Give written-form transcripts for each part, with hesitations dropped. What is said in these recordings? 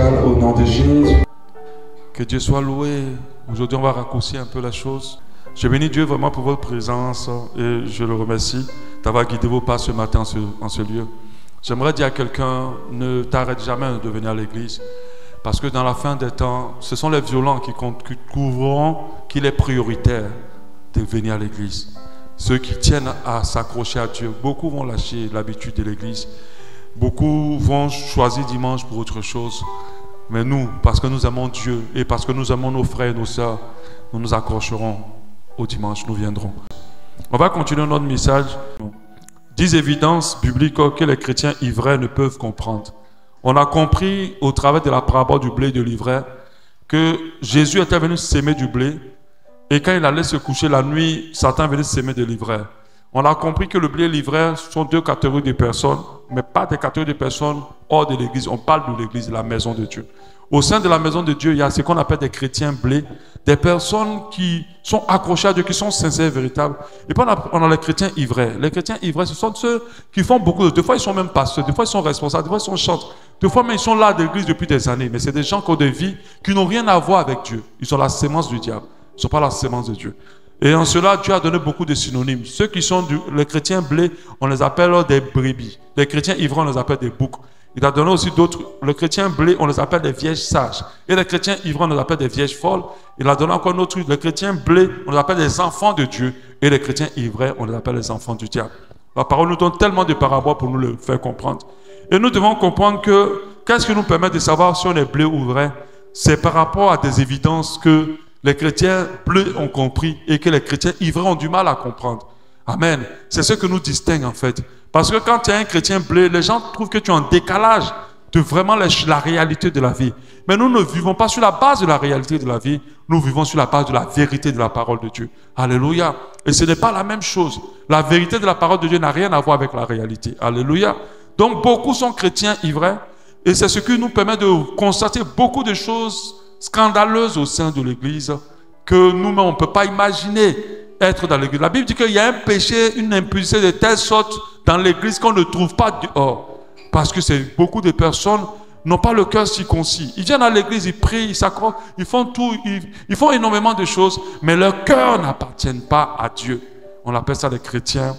spécial au nom de Jésus. Que Dieu soit loué. Aujourd'hui, on va raccourcir un peu la chose. Je bénis Dieu vraiment pour votre présence et je le remercie d'avoir guidé vos pas ce matin en ce lieu. J'aimerais dire à quelqu'un, ne t'arrête jamais de venir à l'église. Parce que dans la fin des temps, ce sont les violents qui trouveront qu'il est prioritaire de venir à l'église. Ceux qui tiennent à s'accrocher à Dieu, beaucoup vont lâcher l'habitude de l'église. Beaucoup vont choisir dimanche pour autre chose. Mais nous, parce que nous aimons Dieu et parce que nous aimons nos frères et nos sœurs, nous nous accrocherons au dimanche, nous viendrons. On va continuer notre message. 10 évidences bibliques que les chrétiens ivrais ne peuvent comprendre. On a compris au travers de la parabole du blé et de l'ivraie que Jésus était venu s'aimer du blé et quand il allait se coucher la nuit, Satan venait s'aimer de l'ivraie. On a compris que le blé et l'ivraie sont deux catégories de personnes, mais pas des catégories de personnes hors de l'église. On parle de l'église, de la maison de Dieu. Au sein de la maison de Dieu, il y a ce qu'on appelle des chrétiens blés, des personnes qui sont accrochées à Dieu, qui sont sincères, véritables. Et puis on a les chrétiens ivrais. Les chrétiens ivrais, ce sont ceux qui font beaucoup de... Des fois, ils sont même pasteurs, des fois, ils sont responsables, des fois, ils sont chantres. Des fois, mais ils sont là à l'église depuis des années. Mais c'est des gens qui ont des vies qui n'ont rien à voir avec Dieu. Ils sont la sémence du diable. Ils ne sont pas la sémence de Dieu. Et en cela, Dieu a donné beaucoup de synonymes. Ceux qui sont les chrétiens blés, on les appelle des brebis. Les chrétiens ivres, on les appelle des boucs. Il a donné aussi d'autres. Les chrétiens blés, on les appelle des vierges sages. Et les chrétiens ivres, on les appelle des vierges folles. Il a donné encore un autre truc. Les chrétiens blés, on les appelle des enfants de Dieu. Et les chrétiens ivrais, on les appelle les enfants du diable. La parole nous donne tellement de paraboles pour nous le faire comprendre. Et nous devons comprendre que qu'est-ce qui nous permet de savoir si on est blé ou vrai? C'est par rapport à des évidences que les chrétiens bleus ont compris et que les chrétiens ivres ont du mal à comprendre. Amen. C'est ce que nous distingue en fait. Parce que quand tu es un chrétien bleu, les gens trouvent que tu es en décalage de vraiment la réalité de la vie. Mais nous ne vivons pas sur la base de la réalité de la vie, nous vivons sur la base de la vérité de la parole de Dieu. Alléluia. Et ce n'est pas la même chose. La vérité de la parole de Dieu n'a rien à voir avec la réalité. Alléluia. Donc beaucoup sont chrétiens ivres et c'est ce qui nous permet de constater beaucoup de choses scandaleuses au sein de l'église que nous-mêmes on ne peut pas imaginer être dans l'église. La Bible dit qu'il y a un péché, une impudicité de telle sorte dans l'église qu'on ne trouve pas dehors. Parce que beaucoup de personnes n'ont pas le cœur circoncis. Ils viennent à l'église, ils prient, ils s'accrochent, ils font tout, ils font énormément de choses, mais leur cœur n'appartient pas à Dieu. On appelle ça les chrétiens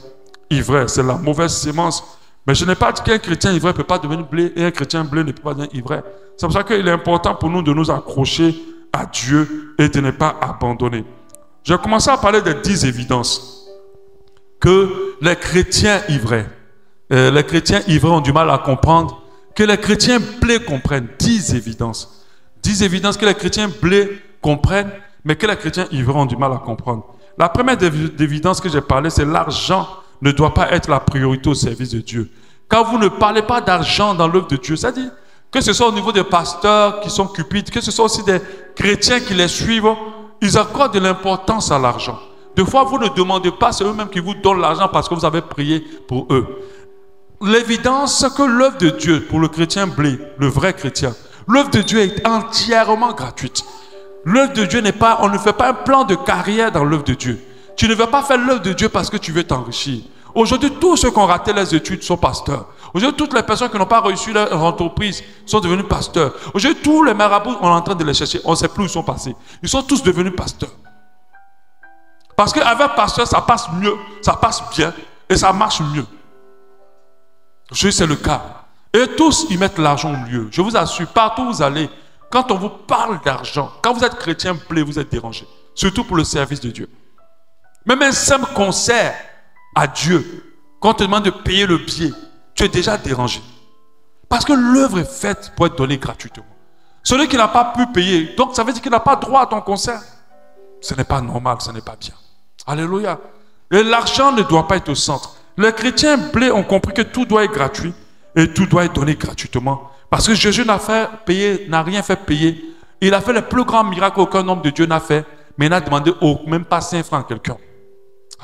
ivres. C'est la mauvaise sémence. Mais je n'ai pas dit qu'un chrétien ivre ne peut pas devenir blé et un chrétien bleu ne peut pas devenir ivre. C'est pour ça qu'il est important pour nous de nous accrocher à Dieu et de ne pas abandonner. J'ai commencé à parler des 10 évidences que les chrétiens ivres ont du mal à comprendre, que les chrétiens blés comprennent. 10 évidences. 10 évidences que les chrétiens blés comprennent, mais que les chrétiens ivres ont du mal à comprendre. La première évidence que j'ai parlé, c'est l'argent ne doit pas être la priorité au service de Dieu. Quand vous ne parlez pas d'argent dans l'œuvre de Dieu, c'est-à-dire que ce soit au niveau des pasteurs qui sont cupides, que ce soit aussi des chrétiens qui les suivent, ils accordent de l'importance à l'argent. Des fois, vous ne demandez pas, c'est eux-mêmes qui vous donnent l'argent parce que vous avez prié pour eux. L'évidence, c'est que l'œuvre de Dieu, pour le chrétien blé, le vrai chrétien, l'œuvre de Dieu est entièrement gratuite. L'œuvre de Dieu n'est pas, on ne fait pas un plan de carrière dans l'œuvre de Dieu. Tu ne veux pas faire l'œuvre de Dieu parce que tu veux t'enrichir. Aujourd'hui, tous ceux qui ont raté les études sont pasteurs. Aujourd'hui, toutes les personnes qui n'ont pas réussi leur entreprise sont devenues pasteurs. Aujourd'hui, tous les marabouts, on est en train de les chercher. On ne sait plus où ils sont passés. Ils sont tous devenus pasteurs. Parce qu'avec pasteur, ça passe mieux, ça passe bien et ça marche mieux. C'est le cas. Et tous, ils mettent l'argent au milieu. Je vous assure, partout où vous allez, quand on vous parle d'argent, quand vous êtes chrétien blé, vous êtes dérangé. Surtout pour le service de Dieu. Même un simple concert à Dieu, quand on te demande de payer le billet, tu es déjà dérangé. Parce que l'œuvre est faite pour être donnée gratuitement. Celui qui n'a pas pu payer, donc ça veut dire qu'il n'a pas droit à ton concert. Ce n'est pas normal, ce n'est pas bien. Alléluia. Et l'argent ne doit pas être au centre. Les chrétiens blés ont compris que tout doit être gratuit et tout doit être donné gratuitement. Parce que Jésus n'a rien fait payer. Il a fait le plus grand miracle qu'aucun homme de Dieu n'a fait, mais il n'a demandé même pas 5 francs à quelqu'un.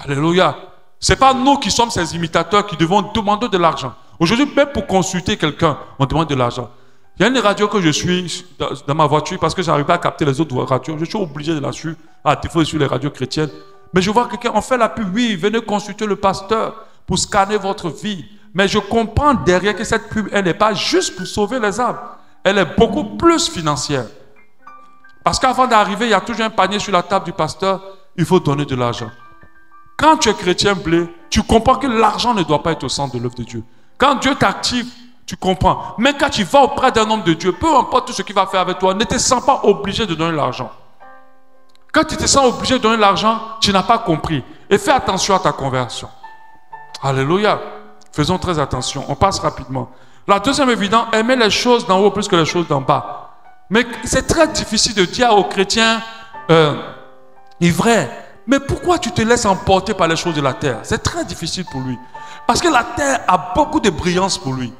Alléluia. Ce n'est pas nous qui sommes ces imitateurs qui devons demander de l'argent. Aujourd'hui, même pour consulter quelqu'un, on demande de l'argent. Il y a une radio que je suis dans ma voiture parce que je n'arrive pas à capter les autres radios. Je suis obligé de la suivre. À défaut, sur les radios chrétiennes. Mais je vois quelqu'un, on fait la pub. Oui, venez consulter le pasteur pour scanner votre vie. Mais je comprends derrière que cette pub, elle n'est pas juste pour sauver les âmes. elle est beaucoup plus financière. Parce qu'avant d'arriver, il y a toujours un panier sur la table du pasteur, il faut donner de l'argent. Quand tu es chrétien blé, tu comprends que l'argent ne doit pas être au centre de l'œuvre de Dieu. Quand Dieu t'active, tu comprends. Mais quand tu vas auprès d'un homme de Dieu, peu importe tout ce qu'il va faire avec toi, ne te sens pas obligé de donner l'argent. Quand tu te sens obligé de donner l'argent, tu n'as pas compris. Et fais attention à ta conversion. Alléluia. Faisons très attention. On passe rapidement. La deuxième évidence, aimer les choses d'en haut plus que les choses d'en bas. Mais c'est très difficile de dire aux chrétiens ivrais, mais pourquoi tu te laisses emporter par les choses de la terre? C'est très difficile pour lui. Parce que la terre a beaucoup de brillance pour lui.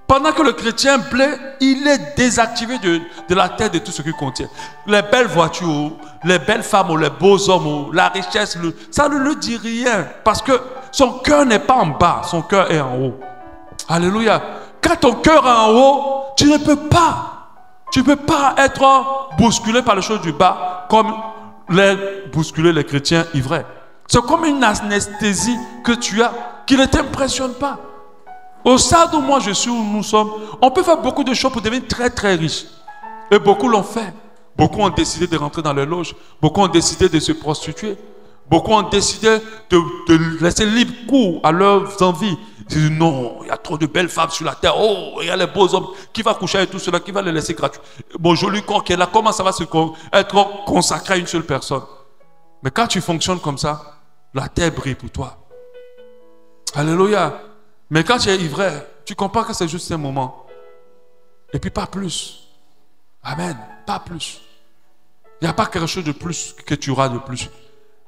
Pendant que le chrétien blé, il est désactivé de la terre de tout ce qu'il contient. Les belles voitures, les belles femmes, les beaux hommes, la richesse, ça ne lui dit rien. Parce que son cœur n'est pas en bas, son cœur est en haut. Alléluia. Quand ton cœur est en haut, tu ne peux pas être bousculé par les choses du bas comme bousculer les chrétiens ivraies. C'est comme une anesthésie que tu as qui ne t'impressionne pas. Au stade où moi je suis, où nous sommes, on peut faire beaucoup de choses pour devenir très très riche. Et beaucoup l'ont fait. Beaucoup ont décidé de rentrer dans les loges. Beaucoup ont décidé de se prostituer. Beaucoup ont décidé de laisser libre cours à leurs envies. Ils disent non, il y a trop de belles femmes sur la terre. Oh, il y a les beaux hommes. Qui va coucher avec tout cela? Qui va les laisser gratuits? Mon joli corps qui est là, comment ça va être consacré à une seule personne? Mais quand tu fonctionnes comme ça, la terre brille pour toi. Alléluia. Mais quand tu es ivraie, tu comprends que c'est juste un moment. Et puis pas plus. Amen. Pas plus. Il n'y a pas quelque chose de plus que tu auras de plus.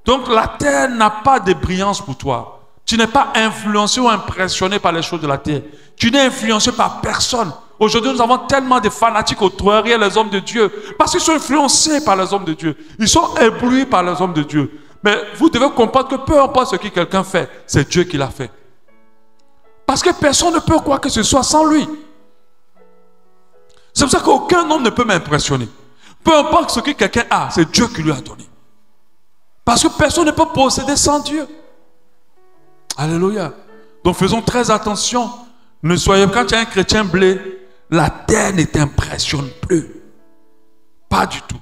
Donc la terre n'a pas de brillance pour toi. Tu n'es pas influencé ou impressionné par les choses de la terre. Tu n'es influencé par personne. Aujourd'hui, nous avons tellement de fanatiques autour derrière les hommes de Dieu. Parce qu'ils sont influencés par les hommes de Dieu. Ils sont éblouis par les hommes de Dieu. Mais vous devez comprendre que peu importe ce que quelqu'un fait, c'est Dieu qui l'a fait. Parce que personne ne peut quoi que ce soit sans lui. C'est pour ça qu'aucun homme ne peut m'impressionner. Peu importe ce que quelqu'un a, c'est Dieu qui lui a donné. Parce que personne ne peut posséder sans Dieu. Alléluia. Donc faisons très attention. Ne soyez, quand tu es un chrétien blé, la terre ne t'impressionne plus. Pas du tout.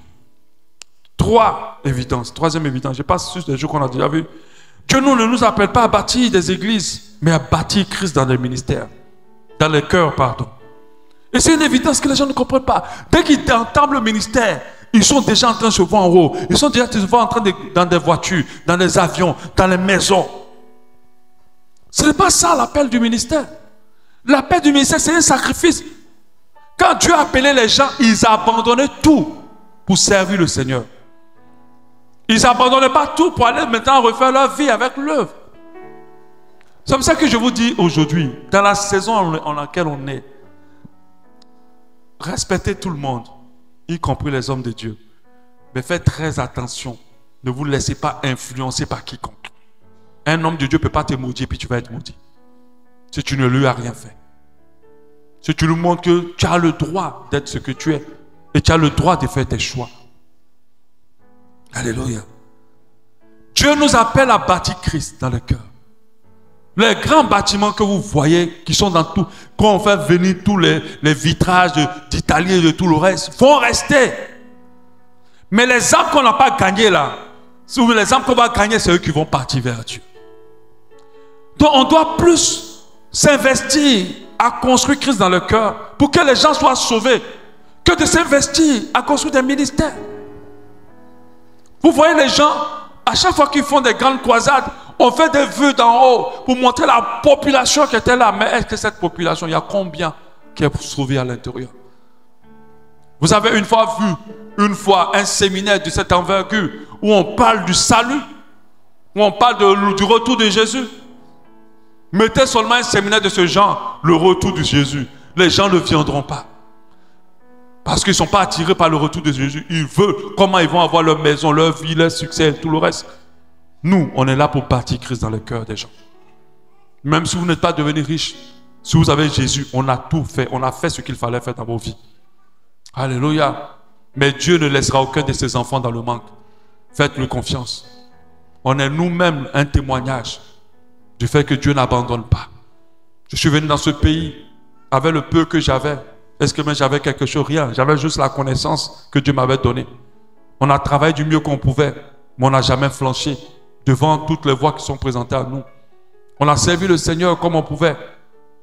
Troisième évidence. Je passe sur des jours qu'on a déjà vu. Dieu ne nous appelle pas à bâtir des églises, mais à bâtir Christ dans les ministères. Dans les cœurs, pardon. Et c'est une évidence que les gens ne comprennent pas. Dès qu'ils entament le ministère, ils sont déjà en train de se voir en haut. Ils sont déjà en train dans des voitures, dans des avions, dans les maisons. Ce n'est pas ça l'appel du ministère. L'appel du ministère, c'est un sacrifice. Quand Dieu a appelé les gens, ils abandonnaient tout pour servir le Seigneur. Ils n'abandonnaient pas tout pour aller maintenant refaire leur vie avec l'œuvre. C'est pour ça que je vous dis aujourd'hui, dans la saison en laquelle on est, respectez tout le monde, y compris les hommes de Dieu. Mais faites très attention. Ne vous laissez pas influencer par quiconque. Un homme de Dieu ne peut pas te maudire puis tu vas être maudit. Si tu ne lui as rien fait. Si tu lui montres que tu as le droit d'être ce que tu es. Et tu as le droit de faire tes choix. Alléluia. Dieu nous appelle à bâtir Christ dans le cœur. Les grands bâtiments que vous voyez, qui sont dans tout, quand on fait venir tous les vitrages d'Italie et de tout le reste, vont rester. Mais les âmes qu'on n'a pas gagnées là, les âmes qu'on va gagner, c'est eux qui vont partir vers Dieu. Donc on doit plus s'investir à construire Christ dans le cœur pour que les gens soient sauvés, que de s'investir à construire des ministères. Vous voyez les gens, à chaque fois qu'ils font des grandes croisades, on fait des vœux d'en haut pour montrer la population qui était là. Mais est-ce que cette population, il y a combien qui est sauvée à l'intérieur? Vous avez une fois vu un séminaire de cette envergure où on parle du salut, où on parle du retour de Jésus. Mettez seulement un séminaire de ce genre, le retour de Jésus. Les gens ne viendront pas. Parce qu'ils ne sont pas attirés par le retour de Jésus. Ils veulent comment ils vont avoir leur maison, leur vie, leur succès, tout le reste. Nous, on est là pour bâtir Christ dans le cœur des gens. Même si vous n'êtes pas devenu riche, si vous avez Jésus, on a tout fait. On a fait ce qu'il fallait faire dans vos vies. Alléluia. Mais Dieu ne laissera aucun de ses enfants dans le manque. Faites-lui confiance. On est nous-mêmes un témoignage du fait que Dieu n'abandonne pas. Je suis venu dans ce pays avec le peu que j'avais. Est-ce que même j'avais quelque chose? Rien. J'avais juste la connaissance que Dieu m'avait donnée. On a travaillé du mieux qu'on pouvait, mais on n'a jamais flanché devant toutes les voies qui sont présentées à nous. On a servi le Seigneur comme on pouvait.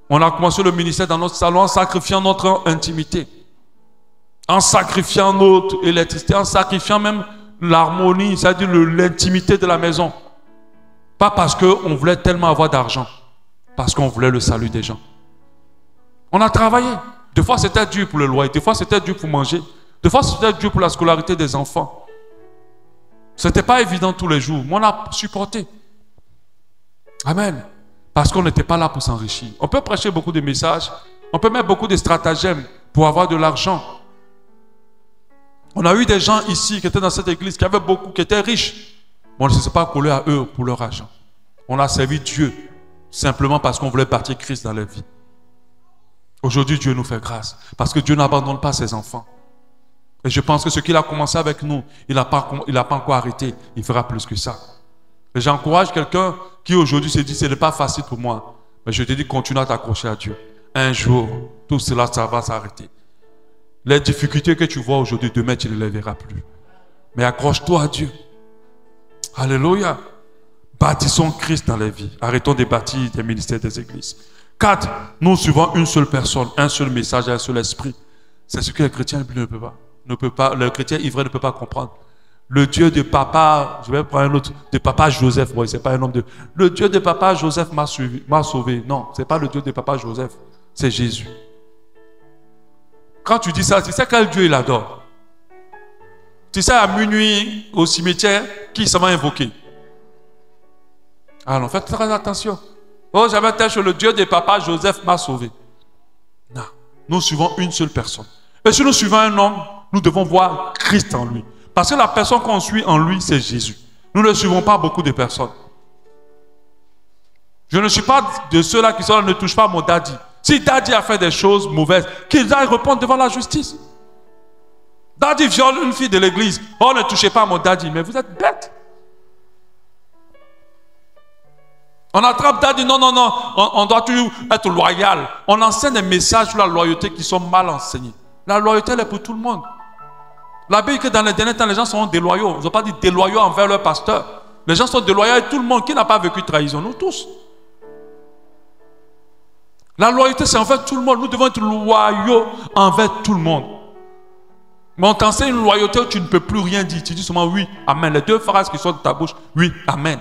On a commencé le ministère dans notre salon en sacrifiant notre intimité, en sacrifiant notre électricité, en sacrifiant même l'harmonie, c'est-à-dire l'intimité de la maison. Pas parce qu'on voulait tellement avoir d'argent, parce qu'on voulait le salut des gens. On a travaillé. Des fois, c'était dur pour le loyer. Des fois, c'était dur pour manger. Des fois, c'était dur pour la scolarité des enfants. Ce n'était pas évident tous les jours. Mais on a supporté. Amen. Parce qu'on n'était pas là pour s'enrichir. On peut prêcher beaucoup de messages. On peut mettre beaucoup de stratagèmes pour avoir de l'argent. On a eu des gens ici qui étaient dans cette église, qui avaient beaucoup, qui étaient riches. Mais on ne s'est pas collé à eux pour leur argent. On a servi Dieu simplement parce qu'on voulait bâtir Christ dans leur vie. Aujourd'hui, Dieu nous fait grâce parce que Dieu n'abandonne pas ses enfants. Et je pense que ce qu'il a commencé avec nous, il n'a pas encore arrêté. Il fera plus que ça. Et j'encourage quelqu'un qui aujourd'hui se dit, ce n'est pas facile pour moi. Mais je te dis, continue à t'accrocher à Dieu. Un jour, tout cela, ça va s'arrêter. Les difficultés que tu vois aujourd'hui, demain, tu ne les verras plus. Mais accroche-toi à Dieu. Alléluia. Bâtissons Christ dans les vies. Arrêtons de bâtir des ministères des églises. 4. Nous suivons une seule personne, un seul message, un seul esprit. C'est ce que les chrétiens ne peuvent pas. Le chrétien ivraie ne peut pas comprendre. Le Dieu de papa, je vais prendre un autre, de papa Joseph, oui, c'est pas un homme de... Le Dieu de papa Joseph m'a sauvé. Non, c'est pas le Dieu de papa Joseph, c'est Jésus. Quand tu dis ça, tu sais quel Dieu il adore. Tu sais à minuit au cimetière, qui ça va invoquer? Alors faites très attention. Oh, j'avais tel chose, le Dieu de papa Joseph m'a sauvé. Non, nous suivons une seule personne. Et si nous suivons un homme, nous devons voir Christ en lui. Parce que la personne qu'on suit en lui, c'est Jésus. Nous ne suivons pas beaucoup de personnes. Je ne suis pas de ceux-là qui sont là, ne touchent pas mon daddy. Si daddy a fait des choses mauvaises, qu'il aille répondre devant la justice. Daddy viole une fille de l'église. Oh, ne touchez pas mon daddy. Mais vous êtes bête. On attrape daddy. Non, non, non. On doit toujours être loyal. On enseigne des messages sur la loyauté qui sont mal enseignés. La loyauté, elle est pour tout le monde. La Bible dit que dans les derniers temps, les gens sont déloyaux. Ils n'ont pas dit déloyaux envers leur pasteur. Les gens sont déloyaux avec tout le monde. Qui n'a pas vécu trahison? Nous tous. La loyauté, c'est envers tout le monde. Nous devons être loyaux envers tout le monde. Mais on t'enseigne une loyauté où tu ne peux plus rien dire. Tu dis seulement oui, amen. Les deux phrases qui sortent de ta bouche, oui, amen.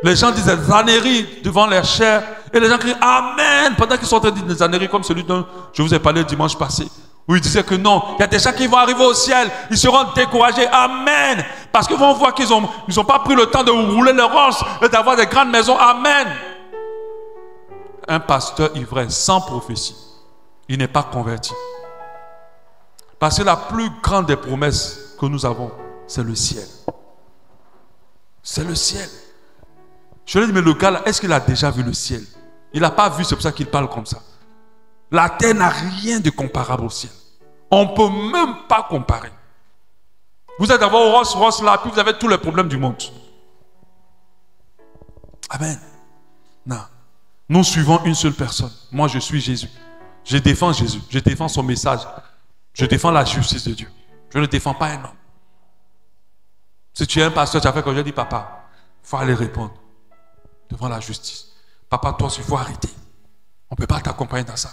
Les gens disent des âneries devant leur chair. Et les gens crient amen pendant qu'ils sont en train de dire des âneries comme celui dont je vous ai parlé dimanche passé. Où ils disaient que non, il y a des gens qui vont arriver au ciel. Ils seront découragés. Amen. Parce qu'ils vont voir qu'ils n'ont pas pris le temps de rouler leur os et d'avoir des grandes maisons. Amen. Un pasteur ivraie sans prophétie, il n'est pas converti. Parce que la plus grande des promesses que nous avons, c'est le ciel. C'est le ciel. Je lui ai dit, mais le gars là, est-ce qu'il a déjà vu le ciel? Il n'a pas vu, c'est pour ça qu'il parle comme ça. La terre n'a rien de comparable au ciel. On ne peut même pas comparer. Vous êtes d'abord au Rolls-Royce là, puis vous avez tous les problèmes du monde. Amen. Non. Nous suivons une seule personne. Moi, je suis Jésus. Je défends Jésus. Je défends son message. Je défends la justice de Dieu. Je ne défends pas un homme. Si tu es un pasteur, tu as fait comme je dis, papa, il faut aller répondre devant la justice. Papa, toi, il faut arrêter. On ne peut pas t'accompagner dans ça.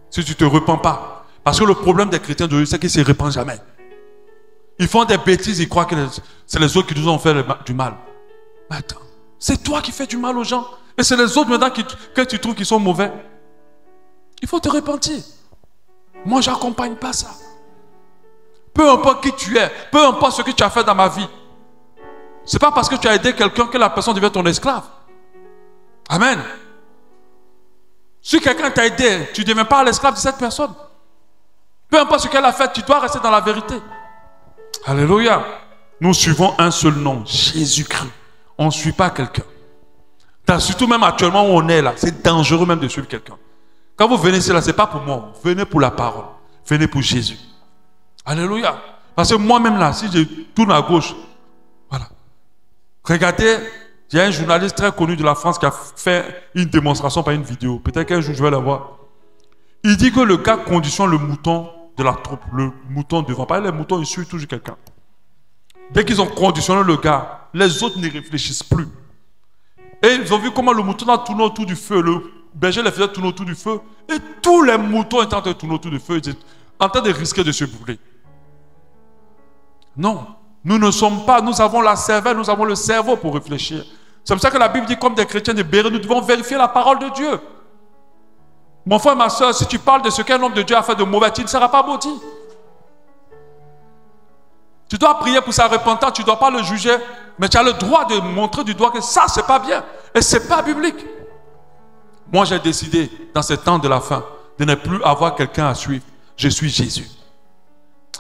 Si tu ne te repens pas. Parce que le problème des chrétiens d'aujourd'hui, c'est qu'ils ne se répandent jamais. Ils font des bêtises, ils croient que c'est les autres qui nous ont fait du mal. Mais attends, c'est toi qui fais du mal aux gens. Et c'est les autres maintenant que tu trouves qu'ils sont mauvais. Il faut te repentir. Moi, je n'accompagne pas ça. Peu importe qui tu es, peu importe ce que tu as fait dans ma vie. Ce n'est pas parce que tu as aidé quelqu'un que la personne devient ton esclave. Amen. Si quelqu'un t'a aidé, tu ne deviens pas l'esclave de cette personne. Peu importe ce qu'elle a fait, tu dois rester dans la vérité. Alléluia. Nous suivons un seul nom, Jésus-Christ. On ne suit pas quelqu'un. Surtout même actuellement où on est là, c'est dangereux même de suivre quelqu'un. Quand vous venez ici là, ce n'est pas pour moi. Venez pour la parole. Venez pour Jésus. Alléluia. Parce que moi-même là, si je tourne à gauche, voilà. Regardez, il y a un journaliste très connu de la France qui a fait une démonstration par une vidéo. Peut-être qu'un jour je vais la voir. Il dit que le gars conditionne le mouton de la troupe, le mouton devant. Pas les moutons, ils suivent toujours quelqu'un. Dès qu'ils ont conditionné le gars, les autres n'y réfléchissent plus. Et ils ont vu comment le mouton a tourné autour du feu. Le berger les faisait tourner autour du feu. Et tous les moutons étaient en train de tourner autour du feu. Ils étaient en train de risquer de se brûler. Non, nous ne sommes pas, nous avons la cervelle, nous avons le cerveau pour réfléchir. C'est pour ça que la Bible dit, comme des chrétiens de Béret, nous devons vérifier la parole de Dieu. Mon frère, ma soeur, si tu parles de ce qu'un homme de Dieu a fait de mauvais, tu ne seras pas maudit. Tu dois prier pour sa repentance, tu ne dois pas le juger, mais tu as le droit de montrer du doigt que ça, c'est pas bien. Et c'est pas biblique. Moi, j'ai décidé, dans ce temps de la fin, de ne plus avoir quelqu'un à suivre. Je suis Jésus.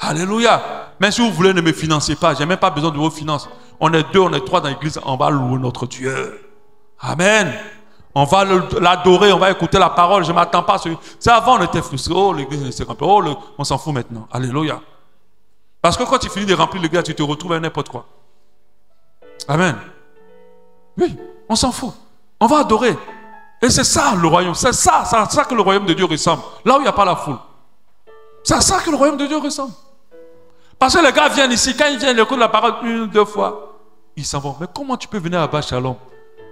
Alléluia. Mais si vous voulez, ne me financez pas. Je n'ai même pas besoin de vos finances. On est 2, on est 3 dans l'église. On va louer notre Dieu. Amen. On va l'adorer, on va écouter la parole. Je ne m'attends pas à ce... C'est avant, on était frustrés. Oh, l'église ne s'est remplie. Oh, on s'en fout maintenant. Alléluia. Parce que quand tu finis de remplir l'église, tu te retrouves à n'importe quoi. Amen. Oui, on s'en fout. On va adorer. Et c'est ça le royaume. C'est ça que le royaume de Dieu ressemble. Là où il n'y a pas la foule. C'est à ça que le royaume de Dieu ressemble. Parce que les gars viennent ici, quand ils viennent écouter la parole 1, 2 fois, ils s'en vont. Mais comment tu peux venir à Bas Shalom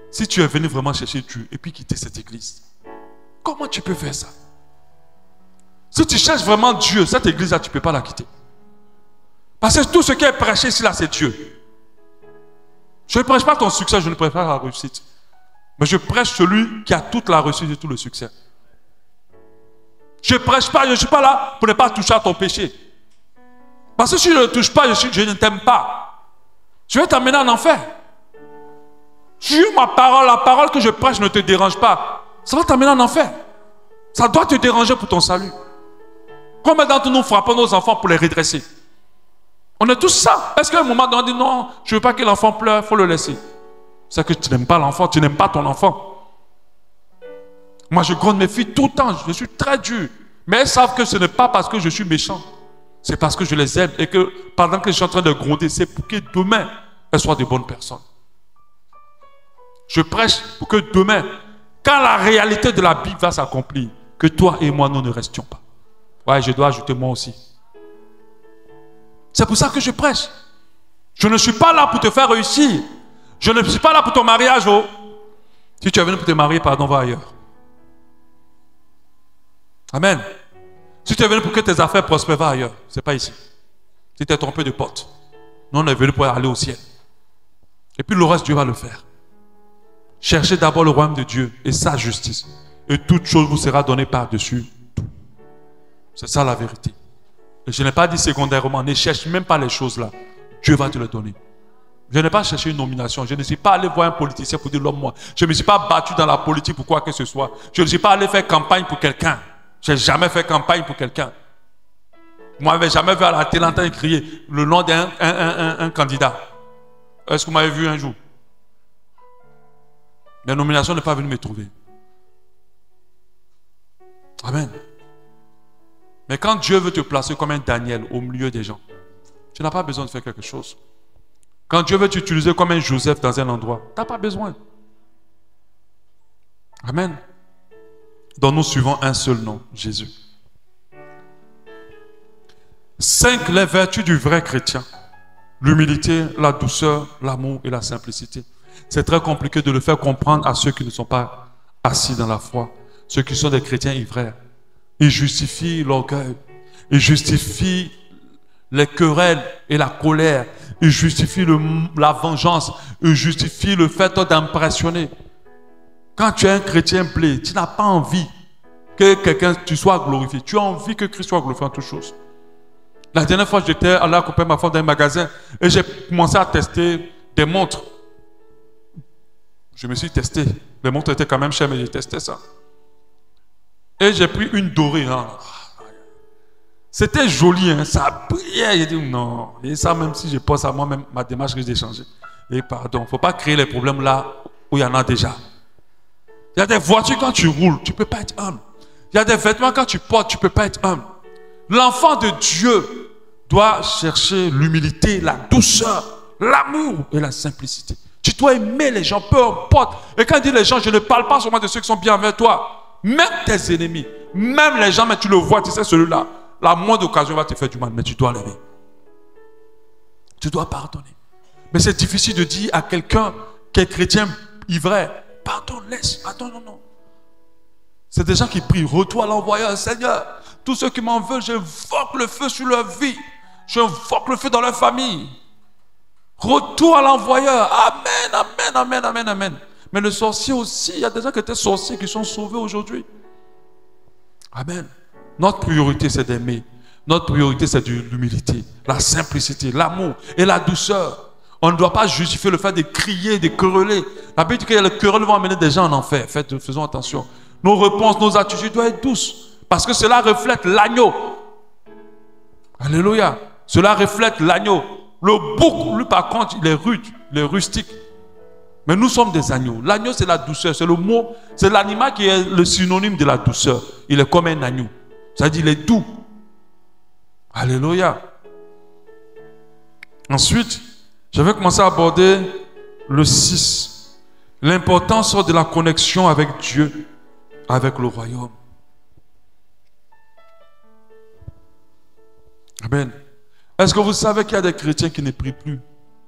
si tu es venu vraiment chercher Dieu et puis quitter cette église? Comment tu peux faire ça? Si tu cherches vraiment Dieu, cette église-là, tu ne peux pas la quitter. Parce que tout ce qui est prêché ici, là, c'est Dieu. Je ne prêche pas ton succès, je ne prêche pas la réussite. Mais je prêche celui qui a toute la réussite et tout le succès. Je ne prêche pas, je ne suis pas là pour ne pas toucher à ton péché. Parce que si je ne touche pas, je ne t'aime pas. Je vais t'amener en enfer. Si ma parole, la parole que je prêche ne te dérange pas, ça va t'amener en enfer. Ça doit te déranger pour ton salut. Combien d'entre nous frappons nos enfants pour les redresser? On est tous ça. Est-ce qu'à un moment donné, on dit non, je ne veux pas que l'enfant pleure, il faut le laisser. C'est que tu n'aimes pas l'enfant, tu n'aimes pas ton enfant. Moi, je gronde mes filles tout le temps, je suis très dur. Mais elles savent que ce n'est pas parce que je suis méchant. C'est parce que je les aime et que pendant que je suis en train de gronder, c'est pour que demain, elles soient de bonnes personnes. Je prêche pour que demain, quand la réalité de la Bible va s'accomplir, que toi et moi, nous ne restions pas. Ouais, je dois ajouter moi aussi. C'est pour ça que je prêche. Je ne suis pas là pour te faire réussir. Je ne suis pas là pour ton mariage. Oh. Si tu es venu pour te marier, pardon, va ailleurs. Amen. Si tu es venu pour que tes affaires prospèrent, va ailleurs. Ce n'est pas ici. Si tu es trompé de porte. Nous, on est venu pour aller au ciel. Et puis le reste, Dieu va le faire. Cherchez d'abord le royaume de Dieu et sa justice. Et toute chose vous sera donnée par-dessus tout. C'est ça la vérité. Et je n'ai pas dit secondairement, ne cherche même pas les choses là. Dieu va te les donner. Je n'ai pas cherché une nomination. Je ne suis pas allé voir un politicien pour dire l'homme moi. Je ne me suis pas battu dans la politique pour quoi que ce soit. Je ne suis pas allé faire campagne pour quelqu'un. Je n'ai jamais fait campagne pour quelqu'un. Moi, je n'avais jamais vu à la télé entendre crier le nom d'un candidat. Est-ce que vous m'avez vu un jour? La nomination n'est pas venue me trouver. Amen. Mais quand Dieu veut te placer comme un Daniel au milieu des gens, tu n'as pas besoin de faire quelque chose. Quand Dieu veut t'utiliser comme un Joseph dans un endroit, tu n'as pas besoin. Amen. Donc nous suivons un seul nom, Jésus. 5, les vertus du vrai chrétien. L'humilité, la douceur, l'amour et la simplicité. C'est très compliqué de le faire comprendre à ceux qui ne sont pas assis dans la foi. Ceux qui sont des chrétiens ivraires. Ils justifient l'orgueil. Ils justifient les querelles et la colère. Ils justifient la vengeance. Ils justifient le fait d'impressionner. Quand tu es un chrétien blé, tu n'as pas envie que quelqu'un, tu sois glorifié. Tu as envie que Christ soit glorifié en toutes choses. La dernière fois, j'étais allé accompagner ma femme dans un magasin et j'ai commencé à tester des montres. Je me suis testé. Les montres étaient quand même chères, mais j'ai testé ça. Et j'ai pris une dorée. Hein. C'était joli, hein. Ça brillait. J'ai dit non. Et ça, même si je pense à moi-même, ma démarche risque de changer. Et pardon, il ne faut pas créer les problèmes là où il y en a déjà. Il y a des voitures quand tu roules, tu ne peux pas être humble. Il y a des vêtements quand tu portes, tu ne peux pas être humble. L'enfant de Dieu doit chercher l'humilité, la douceur, l'amour et la simplicité. Tu dois aimer les gens, peu importe. Et quand il dit les gens, je ne parle pas seulement de ceux qui sont bien avec toi. Même tes ennemis. Même les gens, mais tu le vois, tu sais, celui-là, la moindre occasion va te faire du mal, mais tu dois l'aimer. Tu dois pardonner. Mais c'est difficile de dire à quelqu'un qui est chrétien, ivraie, pardonne, laisse, pardonne, non. C'est des gens qui prient, retour à l'envoyeur, Seigneur, tous ceux qui m'en veulent, j'invoque le feu sur leur vie, j'invoque le feu dans leur famille. Retour à l'envoyeur, amen, amen, amen, amen, amen. Mais le sorcier aussi, il y a des gens qui étaient sorciers qui sont sauvés aujourd'hui. Amen. Notre priorité, c'est d'aimer. Notre priorité, c'est de l'humilité, la simplicité, l'amour et la douceur. On ne doit pas justifier le fait de crier, de quereller. La Bible dit que les querelles vont amener des gens en enfer. Faisons attention. Nos réponses, nos attitudes doivent être douces. Parce que cela reflète l'agneau. Alléluia. Cela reflète l'agneau. Le bouc, lui par contre, il est rude, il est rustique. Mais nous sommes des agneaux. L'agneau, c'est la douceur. C'est le mot, c'est l'animal qui est le synonyme de la douceur. Il est comme un agneau. C'est-à-dire, il est doux. Alléluia. Ensuite, je vais commencer à aborder le 6. L'importance de la connexion avec Dieu, avec le royaume. Amen. Est-ce que vous savez qu'il y a des chrétiens qui ne prient plus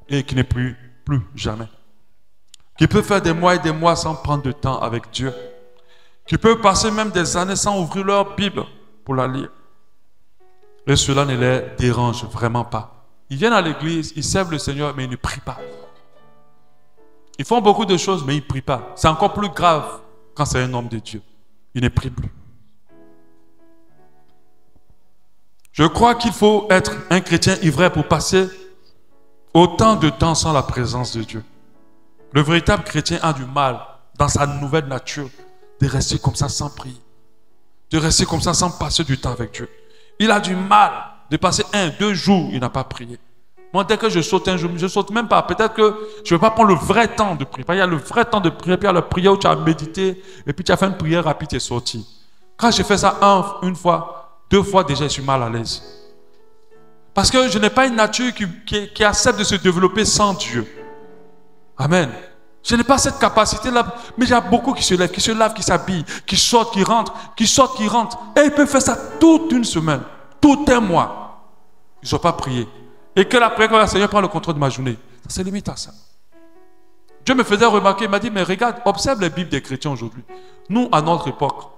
et qui ne prient plus jamais? Qui peuvent faire des mois et des mois sans prendre de temps avec Dieu. Qui peuvent passer même des années sans ouvrir leur Bible pour la lire. Et cela ne les dérange vraiment pas. Ils viennent à l'église, ils servent le Seigneur, mais ils ne prient pas. Ils font beaucoup de choses, mais ils ne prient pas. C'est encore plus grave quand c'est un homme de Dieu. Il ne prie plus. Je crois qu'il faut être un chrétien ivraie pour passer autant de temps sans la présence de Dieu. Le véritable chrétien a du mal, dans sa nouvelle nature, de rester comme ça sans prier. De rester comme ça sans passer du temps avec Dieu. Il a du mal de passer 1-2 jours, il n'a pas prié. Moi, dès que je saute un jour, je ne saute même pas. Peut-être que je ne vais pas prendre le vrai temps de prier. Il y a le vrai temps de prier, puis il y a la prière où tu as médité, et puis tu as fait une prière rapide, tu es sorti. Quand j'ai fait ça une fois, 2 fois, déjà, je suis mal à l'aise. Parce que je n'ai pas une nature qui accepte de se développer sans Dieu. Amen. Je n'ai pas cette capacité-là. Mais il y a beaucoup qui se lèvent, qui s'habillent, qui sortent, qui rentrent, qui sortent, qui rentrent. Et ils peuvent faire ça toute une semaine, tout un mois. Ils n'ont pas prié. Et que la prière, quand le Seigneur prend le contrôle de ma journée, ça se limite à ça. Dieu me faisait remarquer, il m'a dit, mais regarde, observe les Bibles des chrétiens aujourd'hui. Nous, à notre époque,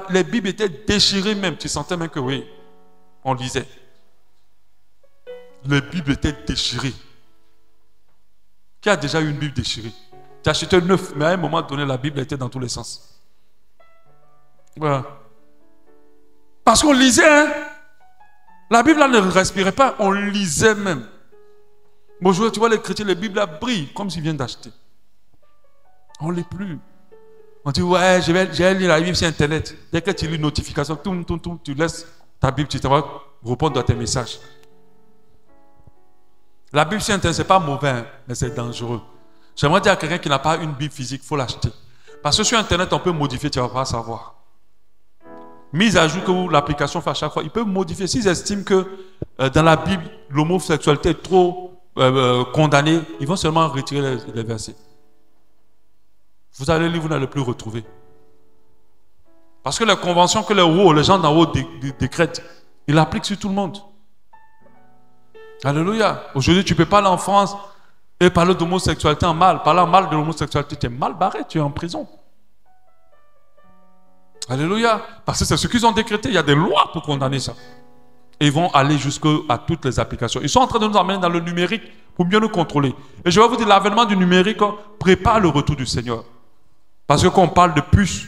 les Bibles étaient déchirées même. Tu sentais même que oui, on lisait. Les Bibles étaient déchirées. Qui a déjà eu une Bible déchirée? Tu as acheté une neuf, mais à un moment donné, la Bible était dans tous les sens. Voilà. Parce qu'on lisait, hein? La Bible là ne respirait pas, on lisait même. Bonjour, tu vois les chrétiens, les Bibles là brillent comme s'ils viennent d'acheter. On ne lit plus. On dit, ouais, j'ai lu la Bible sur Internet. Dès que tu lis une notification, tu laisses ta Bible, tu vas répondre à tes messages. La Bible sur Internet, ce n'est pas mauvais, hein, mais c'est dangereux. J'aimerais dire à quelqu'un qui n'a pas une Bible physique, il faut l'acheter. Parce que sur Internet, on peut modifier, tu ne vas pas savoir. Mise à jour que l'application fait à chaque fois, ils peuvent modifier. S'ils estiment que dans la Bible, l'homosexualité est trop condamnée, ils vont seulement retirer les versets. Vous allez lire, vous n'allez plus retrouver. Parce que les conventions que les gens d'en haut décrètent, ils l'appliquent sur tout le monde. Alléluia. Aujourd'hui, tu ne peux pas aller en France et parler d'homosexualité en mal. Parler en mal de l'homosexualité, tu es mal barré, tu es en prison. Alléluia. Parce que c'est ce qu'ils ont décrété. Il y a des lois pour condamner ça. Et ils vont aller jusqu'à toutes les applications. Ils sont en train de nous emmener dans le numérique pour mieux nous contrôler. Et je vais vous dire, l'avènement du numérique prépare le retour du Seigneur. Parce que quand on parle de puces,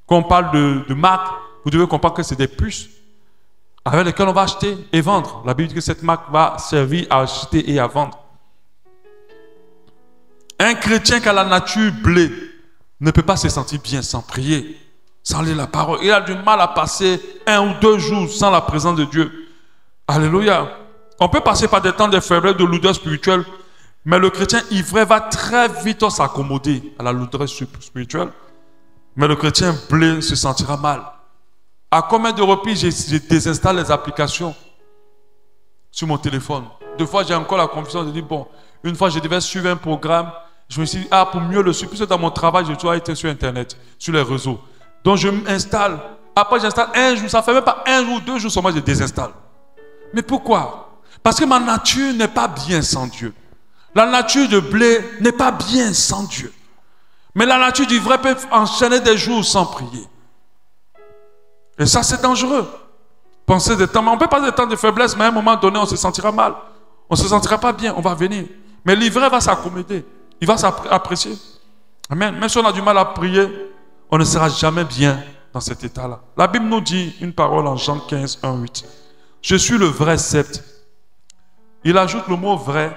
quand on parle de marques, vous devez comprendre que c'est des puces avec lesquelles on va acheter et vendre. La Bible dit que cette marque va servir à acheter et à vendre. Un chrétien qui a la nature blée ne peut pas se sentir bien sans prier, sans lire la parole. Il a du mal à passer 1 ou 2 jours sans la présence de Dieu. Alléluia. On peut passer par des temps de faiblesse, de lourdeur spirituelle, mais le chrétien ivraie va très vite s'accommoder à la lourdeur spirituelle. Mais le chrétien blé se sentira mal. À combien de reprises je désinstalle les applications sur mon téléphone? 2 fois, j'ai encore la confusion de dire, bon, une fois, je devais suivre un programme. Je me suis dit, pour mieux le suivre, puisque dans mon travail, je dois être sur Internet, sur les réseaux. Donc je m'installe. Après j'installe un jour, ça fait même pas un jour, 2 jours seulement, je désinstalle. Mais pourquoi? Parce que ma nature n'est pas bien sans Dieu. La nature de blé n'est pas bien sans Dieu. Mais la nature du vrai peut enchaîner des jours sans prier. Et ça, c'est dangereux. Pensez des temps, mais on peut passer des temps de faiblesse, mais à un moment donné, on se sentira mal. On ne se sentira pas bien, on va venir. Mais l'ivraie va s'accommoder. Il va s'apprécier. Amen. Même si on a du mal à prier, on ne sera jamais bien dans cet état-là. La Bible nous dit une parole en Jean 15, 1, 8. Je suis le vrai sceptre. Il ajoute le mot vrai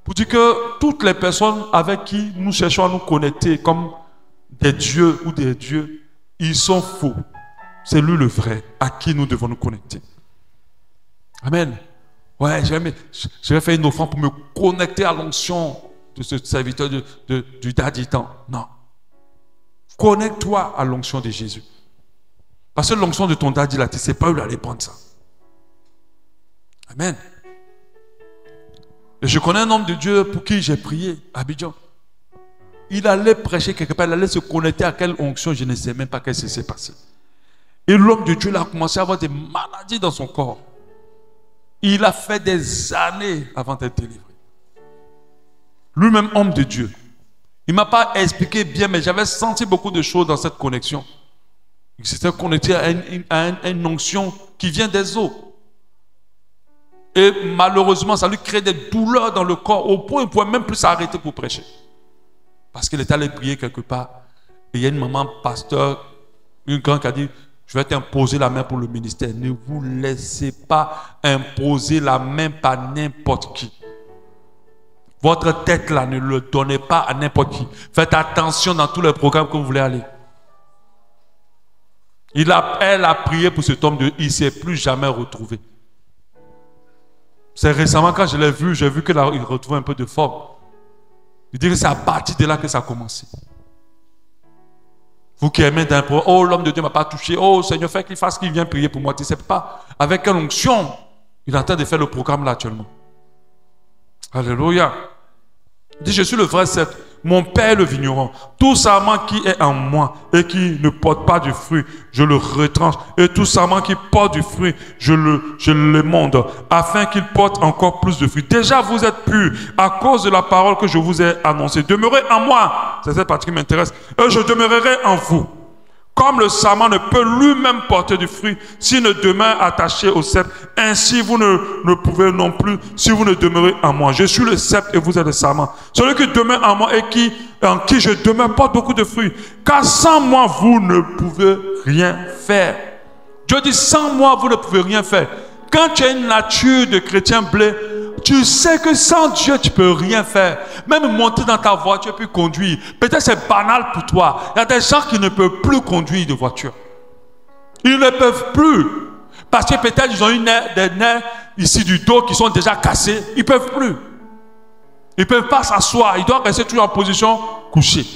pour dire que toutes les personnes avec qui nous cherchons à nous connecter comme des dieux ou des dieux, ils sont faux. C'est lui le vrai à qui nous devons nous connecter. Amen. Ouais, je vais faire une offrande pour me connecter à l'onction de ce serviteur du Daditan. Non. Connecte-toi à l'onction de Jésus. Parce que l'onction de ton daddy là, tu ne sais pas où il allait prendre ça. Amen. Et je connais un homme de Dieu pour qui j'ai prié à Abidjan. Il allait prêcher quelque part, il allait se connecter à quelle onction, je ne sais même pas qu'est-ce qui s'est passé. Et l'homme de Dieu là, a commencé à avoir des maladies dans son corps. Il a fait des années avant d'être délivré. Lui-même homme de Dieu. Il ne m'a pas expliqué bien, mais j'avais senti beaucoup de choses dans cette connexion. Il s'était connecté à une onction qui vient des os. Et malheureusement, ça lui crée des douleurs dans le corps au point où il ne pouvait même plus s'arrêter pour prêcher. Parce qu'il est allé prier quelque part. Et il y a une maman pasteur, une grande qui a dit, je vais t'imposer la main pour le ministère. Ne vous laissez pas imposer la main par n'importe qui. Votre tête là, ne le donnez pas à n'importe qui. Faites attention dans tous les programmes que vous voulez aller. Elle a prié pour cet homme, il ne s'est plus jamais retrouvé. C'est récemment quand je l'ai vu, j'ai vu qu'il retrouvait un peu de forme. Il dit que c'est à partir de là que ça a commencé. Vous qui aimez d'un pro, oh l'homme de Dieu ne m'a pas touché, oh Seigneur, fais qu'il fasse qu'il vienne prier pour moi. Tu ne sais pas avec quelle onction il est en train de faire le programme là actuellement. Alléluia. Il dit, je suis le vrai sceptre. Mon Père est le vigneron. Tout sarment qui est en moi et qui ne porte pas du fruit, je le retranche. Et tout sarment qui porte du fruit, je l'émonde, afin qu'il porte encore plus de fruits. Déjà, vous êtes purs à cause de la parole que je vous ai annoncée. Demeurez en moi. C'est cette partie qui m'intéresse. Et je demeurerai en vous. Comme le sarment ne peut lui-même porter du fruit s'il ne demeure attaché au sceptre, ainsi vous ne pouvez non plus si vous ne demeurez en moi. Je suis le sceptre et vous êtes le sarment. Celui qui demeure en moi et en qui je demeure porte beaucoup de fruits. Car sans moi, vous ne pouvez rien faire. Dieu dit, sans moi, vous ne pouvez rien faire. Quand tu as une nature de chrétien blé, tu sais que sans Dieu, tu ne peux rien faire. Même monter dans ta voiture, puis conduire. Peut-être c'est banal pour toi. Il y a des gens qui ne peuvent plus conduire de voiture. Ils ne peuvent plus. Parce que peut-être ils ont des nerfs ici du dos qui sont déjà cassés. Ils ne peuvent plus. Ils ne peuvent pas s'asseoir. Ils doivent rester toujours en position couchée.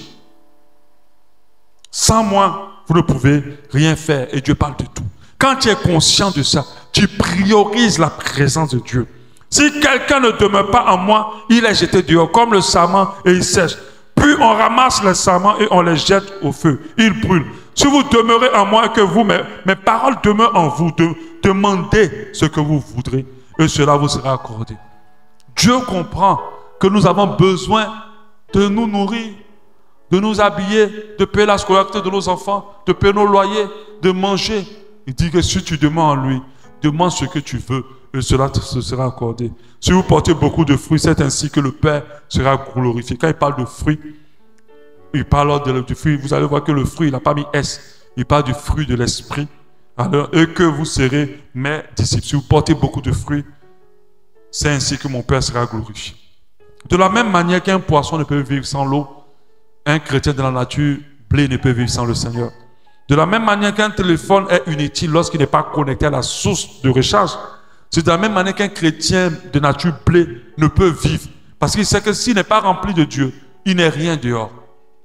Sans moi, vous ne pouvez rien faire. Et Dieu parle de tout. Quand tu es conscient de ça, tu priorises la présence de Dieu. Si quelqu'un ne demeure pas en moi, il est jeté dehors comme le sarment et il sèche. Puis on ramasse les sarments et on les jette au feu. Ils brûlent. Si vous demeurez en moi et que vous, mes paroles demeurent en vous, demandez ce que vous voudrez et cela vous sera accordé. Dieu comprend que nous avons besoin de nous nourrir, de nous habiller, de payer la scolarité de nos enfants, de payer nos loyers, de manger. Il dit que si tu demandes en lui, demande ce que tu veux et cela te sera accordé. Si vous portez beaucoup de fruits, c'est ainsi que le Père sera glorifié. Quand il parle de fruits, il parle du fruit. Vous allez voir que le fruit, il n'a pas mis S. Il parle du fruit de l'esprit. Alors, et que vous serez mes disciples. Si vous portez beaucoup de fruits, c'est ainsi que mon Père sera glorifié. De la même manière qu'un poisson ne peut vivre sans l'eau, un chrétien de la nature, blé, ne peut vivre sans le Seigneur. De la même manière qu'un téléphone est inutile lorsqu'il n'est pas connecté à la source de recharge, c'est de la même manière qu'un chrétien de nature blé ne peut vivre. Parce qu'il sait que s'il n'est pas rempli de Dieu, il n'est rien dehors.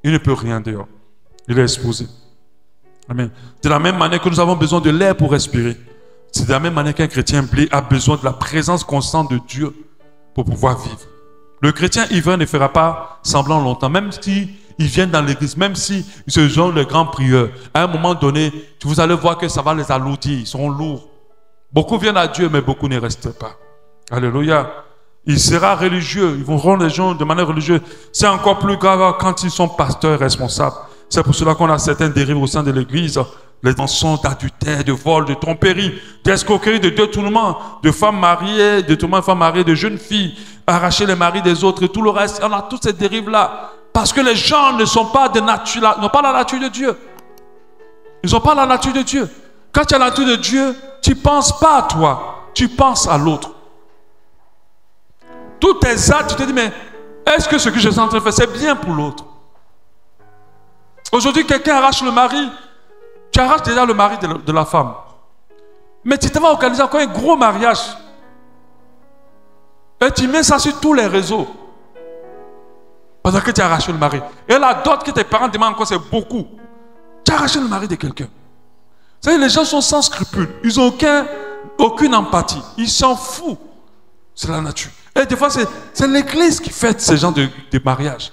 Il ne peut rien dehors. Il est exposé. Amen. De la même manière que nous avons besoin de l'air pour respirer, c'est de la même manière qu'un chrétien blé a besoin de la présence constante de Dieu pour pouvoir vivre. Le chrétien ivraie ne fera pas semblant longtemps, même s'il ils viennent dans l'église, même si ils sont les grands prieurs. À un moment donné, vous allez voir que ça va les alourdir, ils seront lourds. Beaucoup viennent à Dieu, mais beaucoup ne restent pas. Alléluia. Il sera religieux, ils vont rendre les gens de manière religieuse. C'est encore plus grave quand ils sont pasteurs et responsables. C'est pour cela qu'on a certaines dérives au sein de l'église. Les mensonges d'adultère, de vol, de tromperie, d'escroquerie, de détournement, de femmes mariées, de détournement de femmes mariées, de jeunes filles, arracher les maris des autres et tout le reste. On a toutes ces dérives-là. Parce que les gens ne sont pas de nature, n'ont pas la nature de Dieu. Ils n'ont pas la nature de Dieu. Quand tu as la nature de Dieu, tu ne penses pas à toi, tu penses à l'autre. Tous tes actes, tu te dis, mais est-ce que ce que je suis en train de faire, c'est bien pour l'autre? Aujourd'hui, quelqu'un arrache le mari, tu arraches déjà le mari de la femme. Mais tu te vas organiser encore un gros mariage. Et tu mets ça sur tous les réseaux. Pendant que tu as arraché le mari. Et la dot que tes parents demandent encore, c'est beaucoup. Tu as arraché le mari de quelqu'un. Vous savez, les gens sont sans scrupules. Ils n'ont aucune empathie. Ils s'en foutent. C'est la nature. Et des fois, c'est l'église qui fête ces gens de mariage.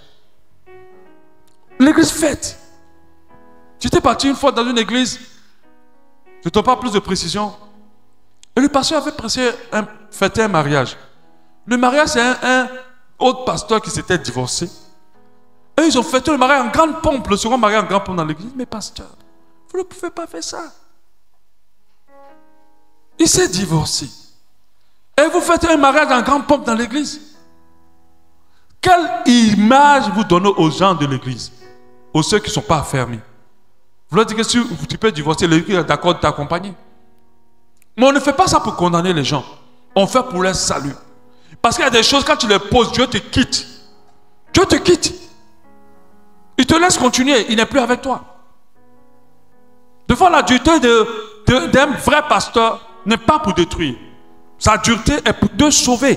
L'église fête. Tu t'es parti une fois dans une église, je ne donne pas plus de précision. Et le pasteur avait fêté un mariage. Le mariage, c'est un autre pasteur qui s'était divorcé. Et ils ont fêté le mariage en grande pompe, le second mariage en grande pompe dans l'église. Mais pasteur, vous ne pouvez pas faire ça. Il s'est divorcé. Et vous faites un mariage en grande pompe dans l'église. Quelle image vous donnez aux gens de l'église, aux ceux qui ne sont pas affermis? Vous leur dites que si tu peux divorcer, l'église est d'accord de t'accompagner. Mais on ne fait pas ça pour condamner les gens. On fait pour leur salut. Parce qu'il y a des choses, quand tu les poses, Dieu te quitte. Dieu te quitte. Il te laisse continuer, il n'est plus avec toi. Des fois, la dureté d'un vrai pasteur n'est pas pour détruire. Sa dureté est pour te sauver.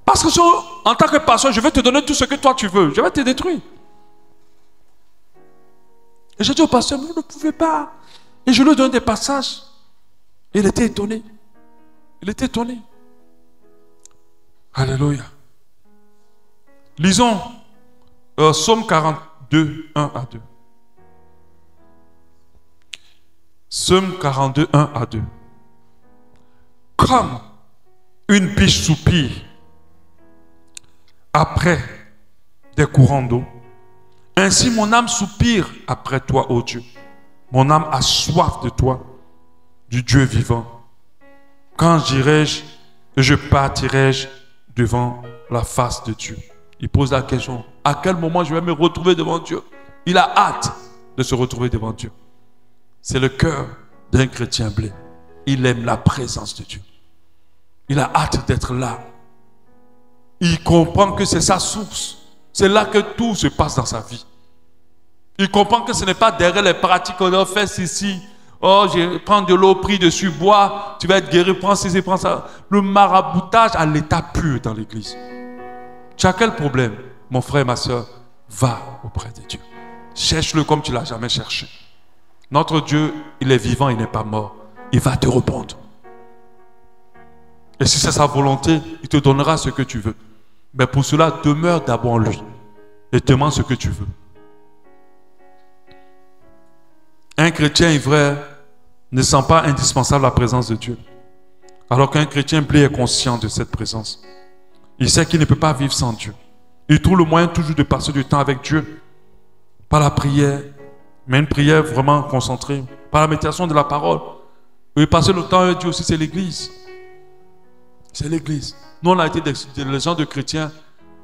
Parce que en tant que pasteur, je vais te donner tout ce que toi tu veux. Je vais te détruire. Et j'ai dit au pasteur, vous ne pouvez pas. Et je lui donne des passages. Et il était étonné. Il était étonné. Alléluia. Lisons Psaume 42, 1 à 2. Psaume 42, 1 à 2. Comme une biche soupire après des courants d'eau, ainsi mon âme soupire après toi, ô Dieu. Mon âme a soif de toi, du Dieu vivant. Quand j'irai-je et je partirai-je devant la face de Dieu? Il pose la question, à quel moment je vais me retrouver devant Dieu? Il a hâte de se retrouver devant Dieu. C'est le cœur d'un chrétien blé. Il aime la présence de Dieu. Il a hâte d'être là. Il comprend que c'est sa source. C'est là que tout se passe dans sa vie. Il comprend que ce n'est pas derrière les pratiques qu'on a fait ici. Oh, je prends de l'eau, prie dessus, bois, tu vas être guéri, prends ceci, prends ça. Le maraboutage à l'état pur dans l'église. Tu as quel problème? Mon frère, ma soeur, va auprès de Dieu. Cherche-le comme tu ne l'as jamais cherché. Notre Dieu, il est vivant, il n'est pas mort. Il va te répondre. Et si c'est sa volonté, il te donnera ce que tu veux. Mais pour cela, demeure d'abord en lui. Et demande ce que tu veux. Un chrétien ivraie ne sent pas indispensable la présence de Dieu. Alors qu'un chrétien blé est conscient de cette présence. Il sait qu'il ne peut pas vivre sans Dieu. Il trouve le moyen toujours de passer du temps avec Dieu. Par la prière, mais une prière vraiment concentrée. Par la méditation de la parole. Oui, passer le temps avec Dieu aussi, c'est l'église. C'est l'église. Nous, on a été des gens de chrétiens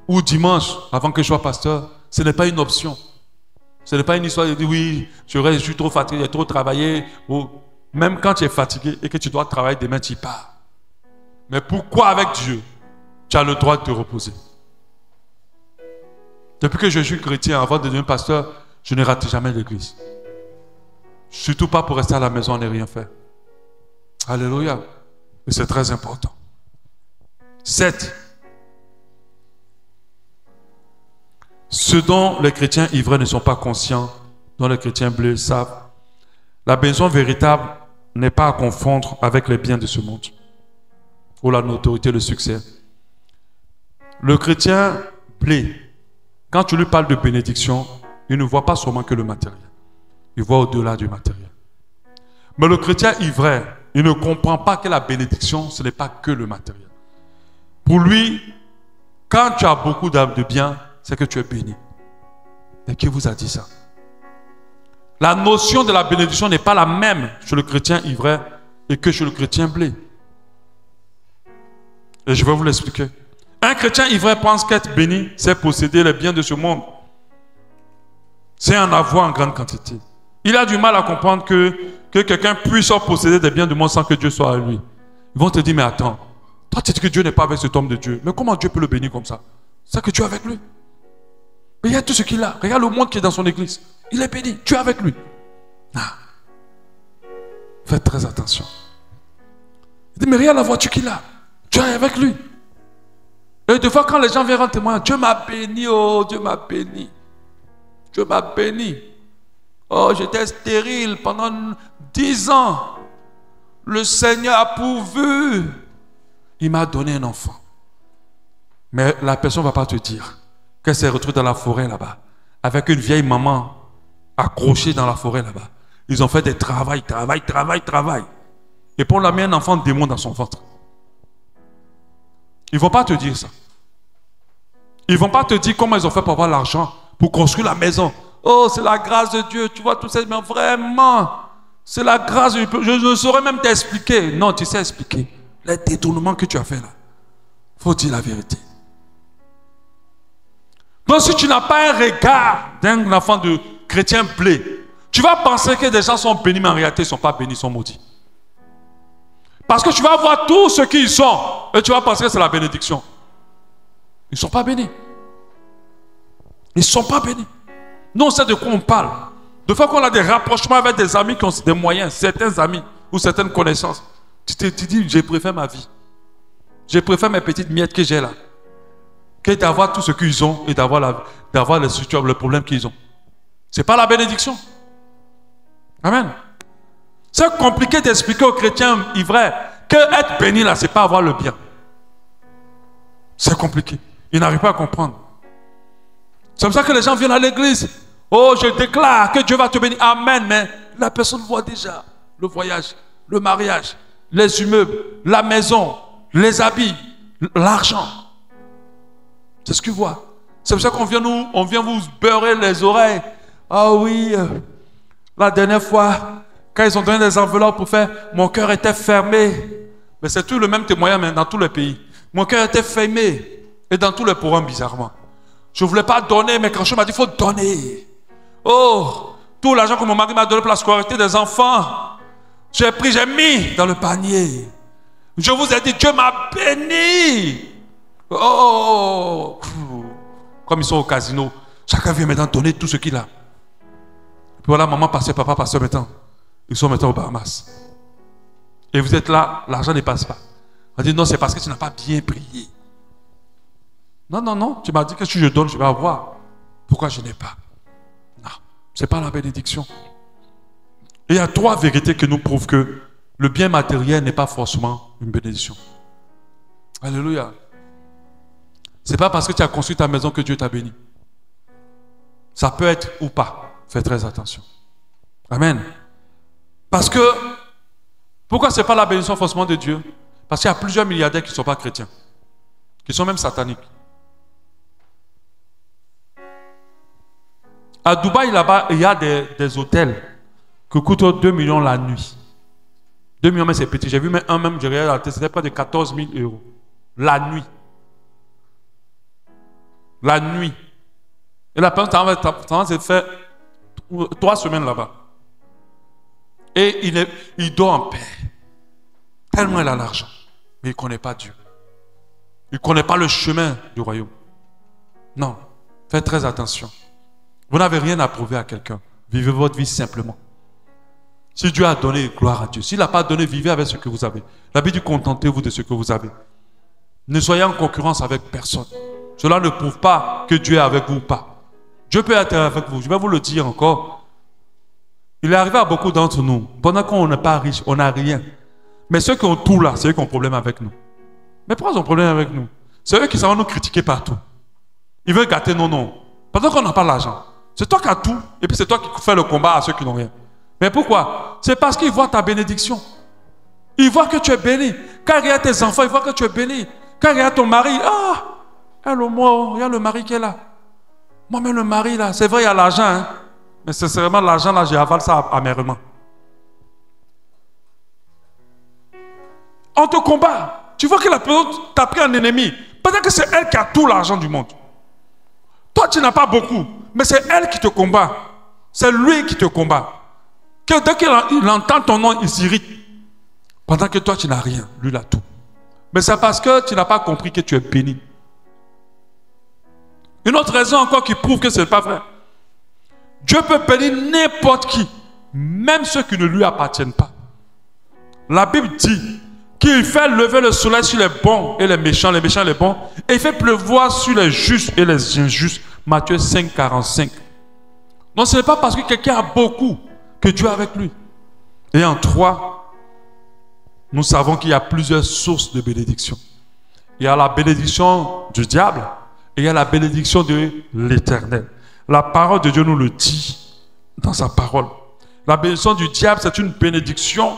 où dimanche, avant que je sois pasteur, ce n'est pas une option. Ce n'est pas une histoire de dire oui, je suis trop fatigué, j'ai trop travaillé. Ou même quand tu es fatigué et que tu dois travailler demain, tu y pars. Mais pourquoi avec Dieu, tu as le droit de te reposer? Depuis que je suis chrétien, avant de devenir pasteur, je ne rate jamais l'église. Surtout pas pour rester à la maison et ne rien faire. Alléluia. Et c'est très important. 7. Ce dont les chrétiens ivraies ne sont pas conscients, dont les chrétiens bleus savent, la bénédiction véritable n'est pas à confondre avec les biens de ce monde, ou la notoriété, le succès. Le chrétien blé Quand tu lui parles de bénédiction, il ne voit pas seulement que le matériel. Il voit au-delà du matériel. Mais le chrétien ivraie, il ne comprend pas que la bénédiction, ce n'est pas que le matériel. Pour lui, quand tu as beaucoup de biens, c'est que tu es béni. Et qui vous a dit ça? La notion de la bénédiction n'est pas la même chez le chrétien ivraie et que chez le chrétien blé. Et je vais vous l'expliquer. Un chrétien ivraie pense qu'être béni, c'est posséder les biens de ce monde. C'est en avoir en grande quantité. Il a du mal à comprendre que quelqu'un puisse posséder des biens du monde sans que Dieu soit à lui. Ils vont te dire, mais attends, toi tu dis que Dieu n'est pas avec cet homme de Dieu. Mais comment Dieu peut le bénir comme ça? C'est que tu es avec lui. Mais il y a tout ce qu'il a. Regarde le monde qui est dans son église. Il est béni. Tu es avec lui. Ah. Faites très attention. Il dit, mais regarde la voiture qu'il a. Tu es avec lui. Et des fois, quand les gens viennent rendre témoin, Dieu m'a béni, oh, Dieu m'a béni. Dieu m'a béni. Oh, j'étais stérile pendant 10 ans. Le Seigneur a pourvu. Il m'a donné un enfant. Mais la personne ne va pas te dire qu'elle s'est retrouvée dans la forêt là-bas, avec une vieille maman accrochée dans la forêt là-bas. Ils ont fait des travail. Et pour la mettre un enfant démon dans son ventre. Ils ne vont pas te dire ça. Ils ne vont pas te dire comment ils ont fait pour avoir l'argent, pour construire la maison. Oh, c'est la grâce de Dieu. Tu vois tout ça, mais vraiment, c'est la grâce. Je ne saurais même t'expliquer. Non, tu sais expliquer. Les détournements que tu as fait là. Il faut dire la vérité. Donc si tu n'as pas un regard d'un enfant de chrétien blé, tu vas penser que des gens sont bénis, mais en réalité, ils ne sont pas bénis, ils sont maudits. Parce que tu vas voir tout ce qu'ils sont et tu vas penser que c'est la bénédiction. Ils ne sont pas bénis. Ils ne sont pas bénis. Nous, on sait de quoi on parle. De fois qu'on a des rapprochements avec des amis qui ont des moyens, certains amis ou certaines connaissances, tu te dis, je préfère ma vie. Je préfère mes petites miettes que j'ai là, que d'avoir tout ce qu'ils ont et d'avoir les structures, le problème qu'ils ont. Ce n'est pas la bénédiction. Amen. C'est compliqué d'expliquer aux chrétiens ivraie que être béni là, ce n'est pas avoir le bien. C'est compliqué. Ils n'arrivent pas à comprendre. C'est comme ça que les gens viennent à l'église. Oh, je déclare que Dieu va te bénir. Amen. Mais la personne voit déjà le voyage, le mariage, les immeubles, la maison, les habits, l'argent. C'est ce qu'ils voient. C'est pour ça qu'on vient vous beurrer les oreilles. Ah oui, la dernière fois, quand ils ont donné des enveloppes pour faire, mon cœur était fermé. Mais c'est tout le même témoignage dans tous les pays. Mon cœur était fermé. Et dans tous les programmes, bizarrement. Je ne voulais pas donner, mais quand je m'a dit, il faut donner. Oh, tout l'argent que mon mari m'a donné pour la scolarité des enfants, j'ai pris, j'ai mis dans le panier. Je vous ai dit, Dieu m'a béni. Oh, comme ils sont au casino, chacun vient maintenant donner tout ce qu'il a. Et puis voilà, maman passait, papa passait maintenant. Ils sont maintenant aux Bahamas. Et vous êtes là, l'argent ne passe pas. On dit non, c'est parce que tu n'as pas bien prié. Non, tu m'as dit que si je donne, je vais avoir. Pourquoi je n'ai pas? Non, ce n'est pas la bénédiction. Et il y a 3 vérités qui nous prouvent que le bien matériel n'est pas forcément une bénédiction. Alléluia. Ce n'est pas parce que tu as construit ta maison que Dieu t'a béni. Ça peut être ou pas. Fais très attention. Amen. Parce que, pourquoi ce n'est pas la bénédiction forcément de Dieu? Parce qu'il y a plusieurs milliardaires qui ne sont pas chrétiens. Qui sont même sataniques. À Dubaï, là-bas, il y a des hôtels qui coûtent 2 millions la nuit. 2 millions, mais c'est petit. J'ai vu même un, j'ai regardé la tête, c'était près de 14 000 euros. La nuit. La nuit. Et la personne s'est fait 3 semaines là-bas. Et il dort en paix. Tellement il a l'argent. Mais il ne connaît pas Dieu. Il ne connaît pas le chemin du royaume. Non. Faites très attention. Vous n'avez rien à prouver à quelqu'un. Vivez votre vie simplement. Si Dieu a donné, gloire à Dieu. S'il n'a pas donné, vivez avec ce que vous avez. La Bible dit, contentez-vous de ce que vous avez. Ne soyez en concurrence avec personne. Cela ne prouve pas que Dieu est avec vous ou pas. Dieu peut être avec vous. Je vais vous le dire encore. Il est arrivé à beaucoup d'entre nous. Pendant qu'on n'est pas riche, on n'a rien. Mais ceux qui ont tout là, c'est eux qui ont problème avec nous. Mais pourquoi ils ont problème avec nous? C'est eux qui savent nous critiquer partout. Ils veulent gâter nos noms. Pendant qu'on n'a pas l'argent. C'est toi qui as tout, et puis c'est toi qui fais le combat à ceux qui n'ont rien. Mais pourquoi? C'est parce qu'ils voient ta bénédiction. Ils voient que tu es béni. Quand ils regardent tes enfants, ils voient que tu es béni. Quand ils regardent ton mari, regarde le mari qui est là. Moi-même, le mari, là, c'est vrai, il y a l'argent, hein. Mais sincèrement, l'argent, là, j'avale ça amèrement. On te combat. Tu vois que la personne t'a pris un ennemi. Peut-être que c'est elle qui a tout l'argent du monde. Toi, tu n'as pas beaucoup. Mais c'est elle qui te combat. C'est lui qui te combat. Que dès qu'il entend ton nom, il s'irrite. Pendant que toi, tu n'as rien. Lui, il a tout. Mais c'est parce que tu n'as pas compris que tu es béni. Une autre raison encore qui prouve que ce n'est pas vrai. Dieu peut bénir n'importe qui, même ceux qui ne lui appartiennent pas. La Bible dit qu'il fait lever le soleil sur les bons et les méchants et les bons, et il fait pleuvoir sur les justes et les injustes. Matthieu 5, 45. Donc ce n'est pas parce que quelqu'un a beaucoup que Dieu est avec lui. Et en 3, nous savons qu'il y a plusieurs sources de bénédiction. Il y a la bénédiction du diable et il y a la bénédiction de l'Éternel. La parole de Dieu nous le dit dans sa parole. La bénédiction du diable, c'est une bénédiction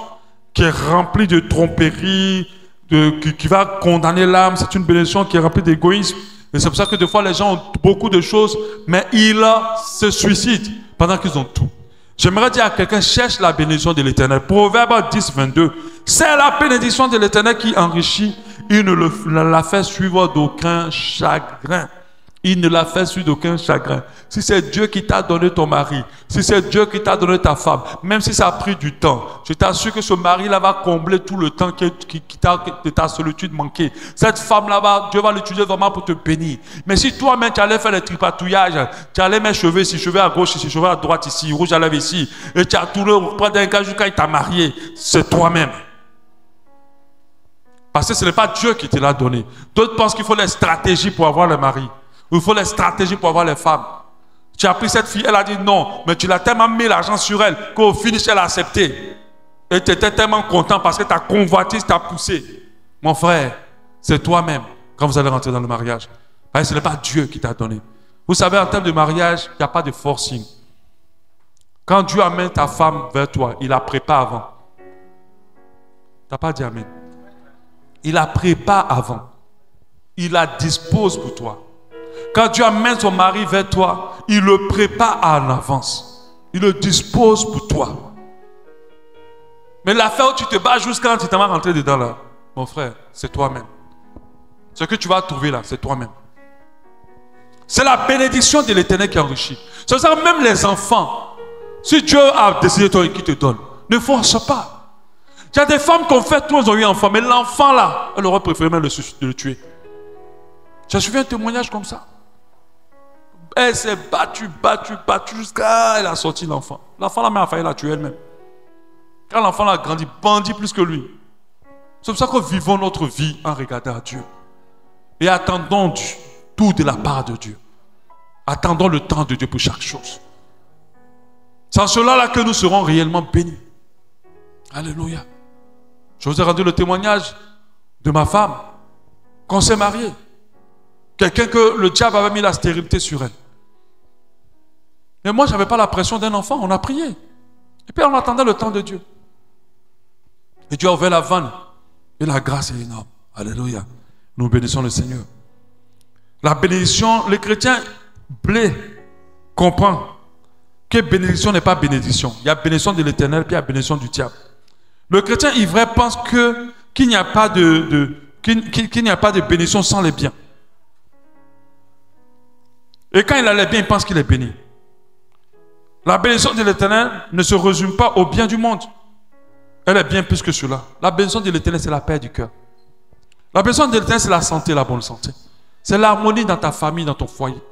qui est remplie de tromperie, qui va condamner l'âme. C'est une bénédiction qui est remplie d'égoïsme. Et c'est pour ça que des fois les gens ont beaucoup de choses, mais ils se suicident pendant qu'ils ont tout. J'aimerais dire à quelqu'un, cherche la bénédiction de l'Éternel. Proverbe 10, 22. C'est la bénédiction de l'Éternel qui enrichit. Il ne la fait suivre d'aucun chagrin. Il ne l'a fait suivre d'aucun chagrin. Si c'est Dieu qui t'a donné ton mari, si c'est Dieu qui t'a donné ta femme, même si ça a pris du temps, je t'assure que ce mari-là va combler tout le temps de ta solitude manquée. Cette femme-là, Dieu va l'utiliser vraiment pour te bénir. Mais si toi-même, tu allais faire les tripatouillages, tu allais mettre cheveux ici, cheveux à gauche ici, cheveux à droite ici, rouge à lèvres ici, et tu as tourné auprès d'un gars jusqu'à il t'a marié, c'est toi-même. Parce que ce n'est pas Dieu qui te l'a donné. D'autres pensent qu'il faut les stratégies pour avoir le mari. Il faut les stratégies pour avoir les femmes. Tu as pris cette fille, elle a dit non, mais tu l'as tellement mis l'argent sur elle qu'au finish, elle a accepté. Et tu étais tellement content parce que ta convoitise t'a poussé. Mon frère, c'est toi-même quand vous allez rentrer dans le mariage. Parce que ce n'est pas Dieu qui t'a donné. Vous savez, en termes de mariage, il n'y a pas de forcing. Quand Dieu amène ta femme vers toi, il la prépare avant. Tu n'as pas dit amen. Il la prépare avant. Il la dispose pour toi. Quand Dieu amène son mari vers toi, il le prépare en avance. Il le dispose pour toi. Mais l'affaire où tu te bats jusqu'à quand tu t'en vas rentrer dedans là, mon frère, c'est toi-même. Ce que tu vas trouver là, c'est toi-même. C'est la bénédiction de l'Éternel qui enrichit. C'est ça, même les enfants, si Dieu a décidé de toi et qu'il te donne, ne force pas. Il y a des femmes qui ont fait tout, elles ont eu un enfant, mais l'enfant là, elle aurait préféré même de le tuer. J'ai suivi un témoignage comme ça. Elle s'est battue jusqu'à elle a sorti l'enfant. L'enfant là même a failli la tuer elle-même. Quand l'enfant a grandi, bandit plus que lui. C'est pour ça que vivons notre vie en regardant à Dieu. Et attendons tout de la part de Dieu. Attendons le temps de Dieu pour chaque chose. C'est en cela là que nous serons réellement bénis. Alléluia. Je vous ai rendu le témoignage de ma femme quand on s'est marié. Quelqu'un que le diable avait mis la stérilité sur elle. Mais moi, je n'avais pas la pression d'un enfant. On a prié. Et puis, on attendait le temps de Dieu. Et Dieu a ouvert la vanne. Et la grâce est énorme. Alléluia. Nous bénissons le Seigneur. La bénédiction, les chrétiens blés comprennent que bénédiction n'est pas bénédiction. Il y a bénédiction de l'Éternel, puis il y a bénédiction du diable. Le chrétien ivraie pense qu'il n'y a pas qu'il n'y a pas de bénédiction sans les biens. Et quand il a les biens, il pense qu'il est béni. La bénédiction de l'Éternel ne se résume pas au bien du monde. Elle est bien plus que cela. La bénédiction de l'Éternel, c'est la paix du cœur. La bénédiction de l'Éternel, c'est la santé, la bonne santé. C'est l'harmonie dans ta famille, dans ton foyer.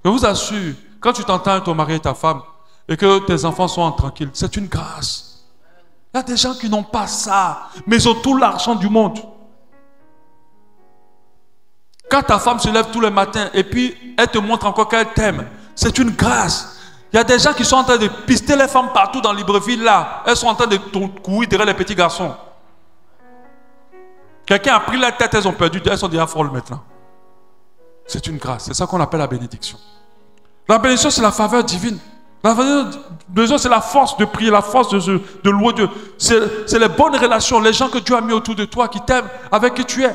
Je vous assure, quand tu t'entends avec ton mari et ta femme, et que tes enfants sont tranquilles, c'est une grâce. Il y a des gens qui n'ont pas ça, mais ils ont tout l'argent du monde. Quand ta femme se lève tous les matins et puis elle te montre encore qu'elle t'aime, c'est une grâce. Il y a des gens qui sont en train de pister les femmes partout dans Libreville là. Elles sont en train de courir derrière les petits garçons. Quelqu'un a pris la tête, elles ont perdu, elles sont déjà folles maintenant. C'est une grâce, c'est ça qu'on appelle la bénédiction. La bénédiction, c'est la faveur divine. La bénédiction, c'est la force de prier, la force de louer Dieu. C'est les bonnes relations, les gens que Dieu a mis autour de toi, qui t'aiment, avec qui tu es.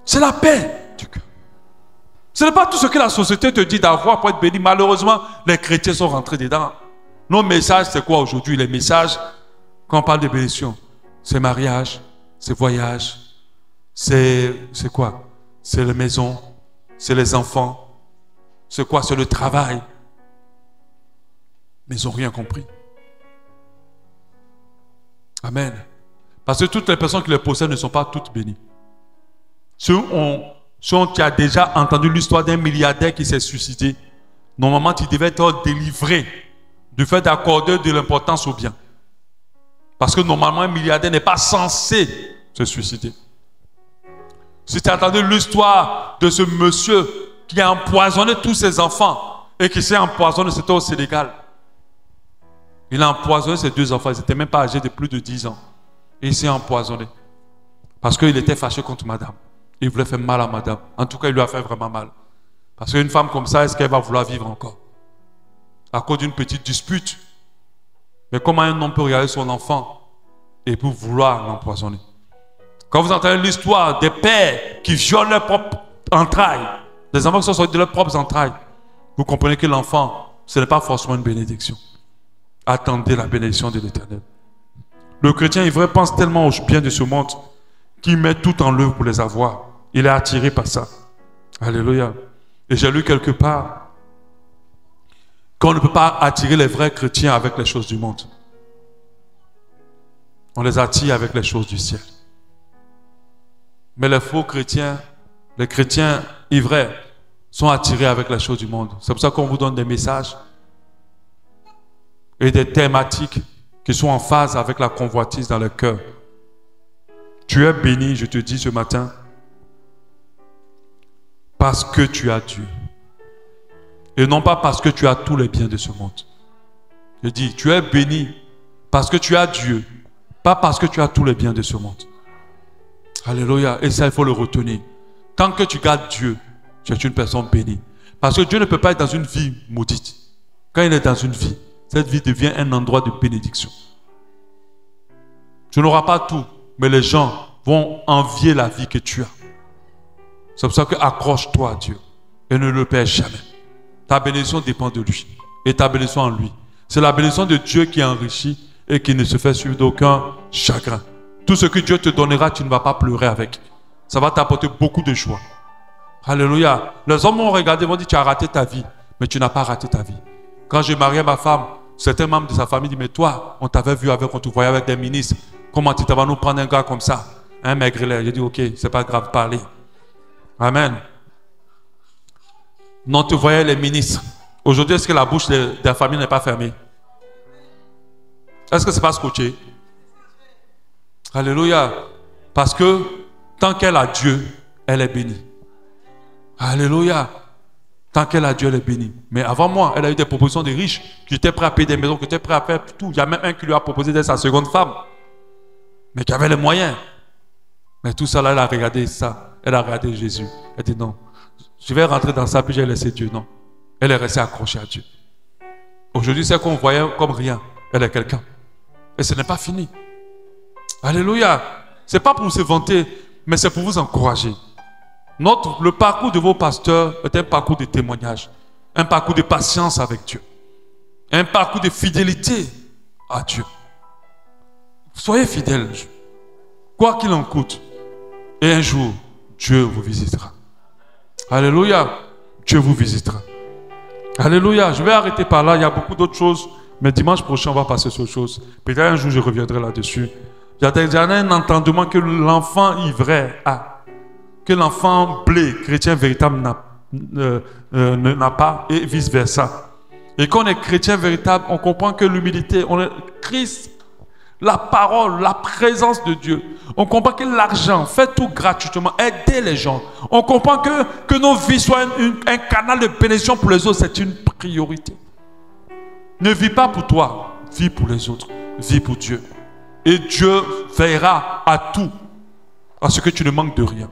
C'est la paix du cœur. Ce n'est pas tout ce que la société te dit d'avoir pour être béni. Malheureusement, les chrétiens sont rentrés dedans. Nos messages, c'est quoi aujourd'hui? Les messages, quand on parle de bénédiction, c'est mariage, c'est voyage, c'est quoi? C'est les maisons, c'est les enfants, c'est quoi? C'est le travail. Mais ils n'ont rien compris. Amen. Parce que toutes les personnes qui les possèdent ne sont pas toutes bénies. Ceux qui a déjà entendu l'histoire d'un milliardaire qui s'est suicidé, normalement, tu devais être délivré du fait d'accorder de l'importance au bien. Parce que normalement, un milliardaire n'est pas censé se suicider. Si tu as entendu l'histoire de ce monsieur qui a empoisonné tous ses enfants et qui s'est empoisonné, c'était au Sénégal. Il a empoisonné ses 2 enfants, ils n'étaient même pas âgés de plus de 10 ans. Et il s'est empoisonné. Parce qu'il était fâché contre madame. Il voulait faire mal à madame. En tout cas, il lui a fait vraiment mal. Parce qu'une femme comme ça, est-ce qu'elle va vouloir vivre encore? À cause d'une petite dispute. Mais comment un homme peut regarder son enfant et pour vouloir l'empoisonner? Quand vous entendez l'histoire des pères qui violent leurs propres entrailles, des enfants qui sont sortis de leurs propres entrailles, vous comprenez que l'enfant, ce n'est pas forcément une bénédiction. Attendez la bénédiction de l'Éternel. Le chrétien ivraie pense tellement au bien de ce monde qu'il met tout en œuvre pour les avoir. Il est attiré par ça. Alléluia. Et j'ai lu quelque part qu'on ne peut pas attirer les vrais chrétiens avec les choses du monde. On les attire avec les choses du ciel. Mais les faux chrétiens, les chrétiens ivraies, sont attirés avec les choses du monde. C'est pour ça qu'on vous donne des messages et des thématiques qui sont en phase avec la convoitise dans le cœur. Tu es béni, je te dis ce matin, parce que tu as Dieu. Et non pas parce que tu as tous les biens de ce monde. Je dis, tu es béni parce que tu as Dieu, pas parce que tu as tous les biens de ce monde. Alléluia. Et ça, il faut le retenir. Tant que tu gardes Dieu, tu es une personne bénie. Parce que Dieu ne peut pas être dans une vie maudite. Quand il est dans une vie, cette vie devient un endroit de bénédiction. Tu n'auras pas tout, mais les gens vont envier la vie que tu as. C'est pour ça que accroche-toi à Dieu et ne le perds jamais. Ta bénédiction dépend de lui et ta bénédiction en lui. C'est la bénédiction de Dieu qui enrichit et qui ne se fait suivre d'aucun chagrin. Tout ce que Dieu te donnera, tu ne vas pas pleurer avec. Ça va t'apporter beaucoup de joie. Alléluia. Les hommes m'ont regardé, m'ont dit, tu as raté ta vie. Mais tu n'as pas raté ta vie. Quand j'ai marié ma femme, certains membres de sa famille disent, mais toi, on t'avait vu avec, on te voyait avec des ministres. Comment tu vas nous prendre un gars comme ça? Un maigrelet. J'ai dit, ok, c'est pas grave, parlez. Amen. Non, tu voyais les ministres. Aujourd'hui, est-ce que la bouche de la famille n'est pas fermée? Est-ce que c'est pas scotché? Alléluia. Parce que tant qu'elle a Dieu, elle est bénie. Alléluia. Tant qu'elle a Dieu, elle est bénie. Mais avant moi, elle a eu des propositions de riches qui étaient prêts à payer des maisons, qui étaient prêts à faire tout. Il y a même un qui lui a proposé d'être sa seconde femme. Mais qui avait les moyens. Mais tout ça là, elle a regardé ça. Elle a regardé Jésus. Elle dit non. Je vais rentrer dans ça, puis j'ai laissé Dieu. Non. Elle est restée accrochée à Dieu. Aujourd'hui, c'est qu'on voyait comme rien. Elle est quelqu'un. Et ce n'est pas fini. Alléluia. Ce n'est pas pour se vanter, mais c'est pour vous encourager. Le parcours de vos pasteurs est un parcours de témoignage. Un parcours de patience avec Dieu. Un parcours de fidélité à Dieu. Soyez fidèles. Quoi qu'il en coûte. Et un jour, Dieu vous visitera. Alléluia. Dieu vous visitera. Alléluia. Je vais arrêter par là. Il y a beaucoup d'autres choses. Mais dimanche prochain, on va passer sur autre chose. Peut-être un jour, je reviendrai là-dessus. Il y a un entendement que l'enfant ivraie a. Que l'enfant blé, chrétien véritable, n'a pas. Et vice-versa. Et quand on est chrétien véritable, on comprend que l'humilité, on est Christ, la parole, la présence de Dieu. On comprend que l'argent, fait tout gratuitement, aider les gens. On comprend que nos vies soient un canal de bénédiction pour les autres, c'est une priorité. Ne vis pas pour toi, vis pour les autres, vis pour Dieu. Et Dieu veillera à tout, à ce que tu ne manques de rien.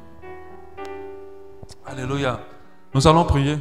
Alléluia. Nous allons prier.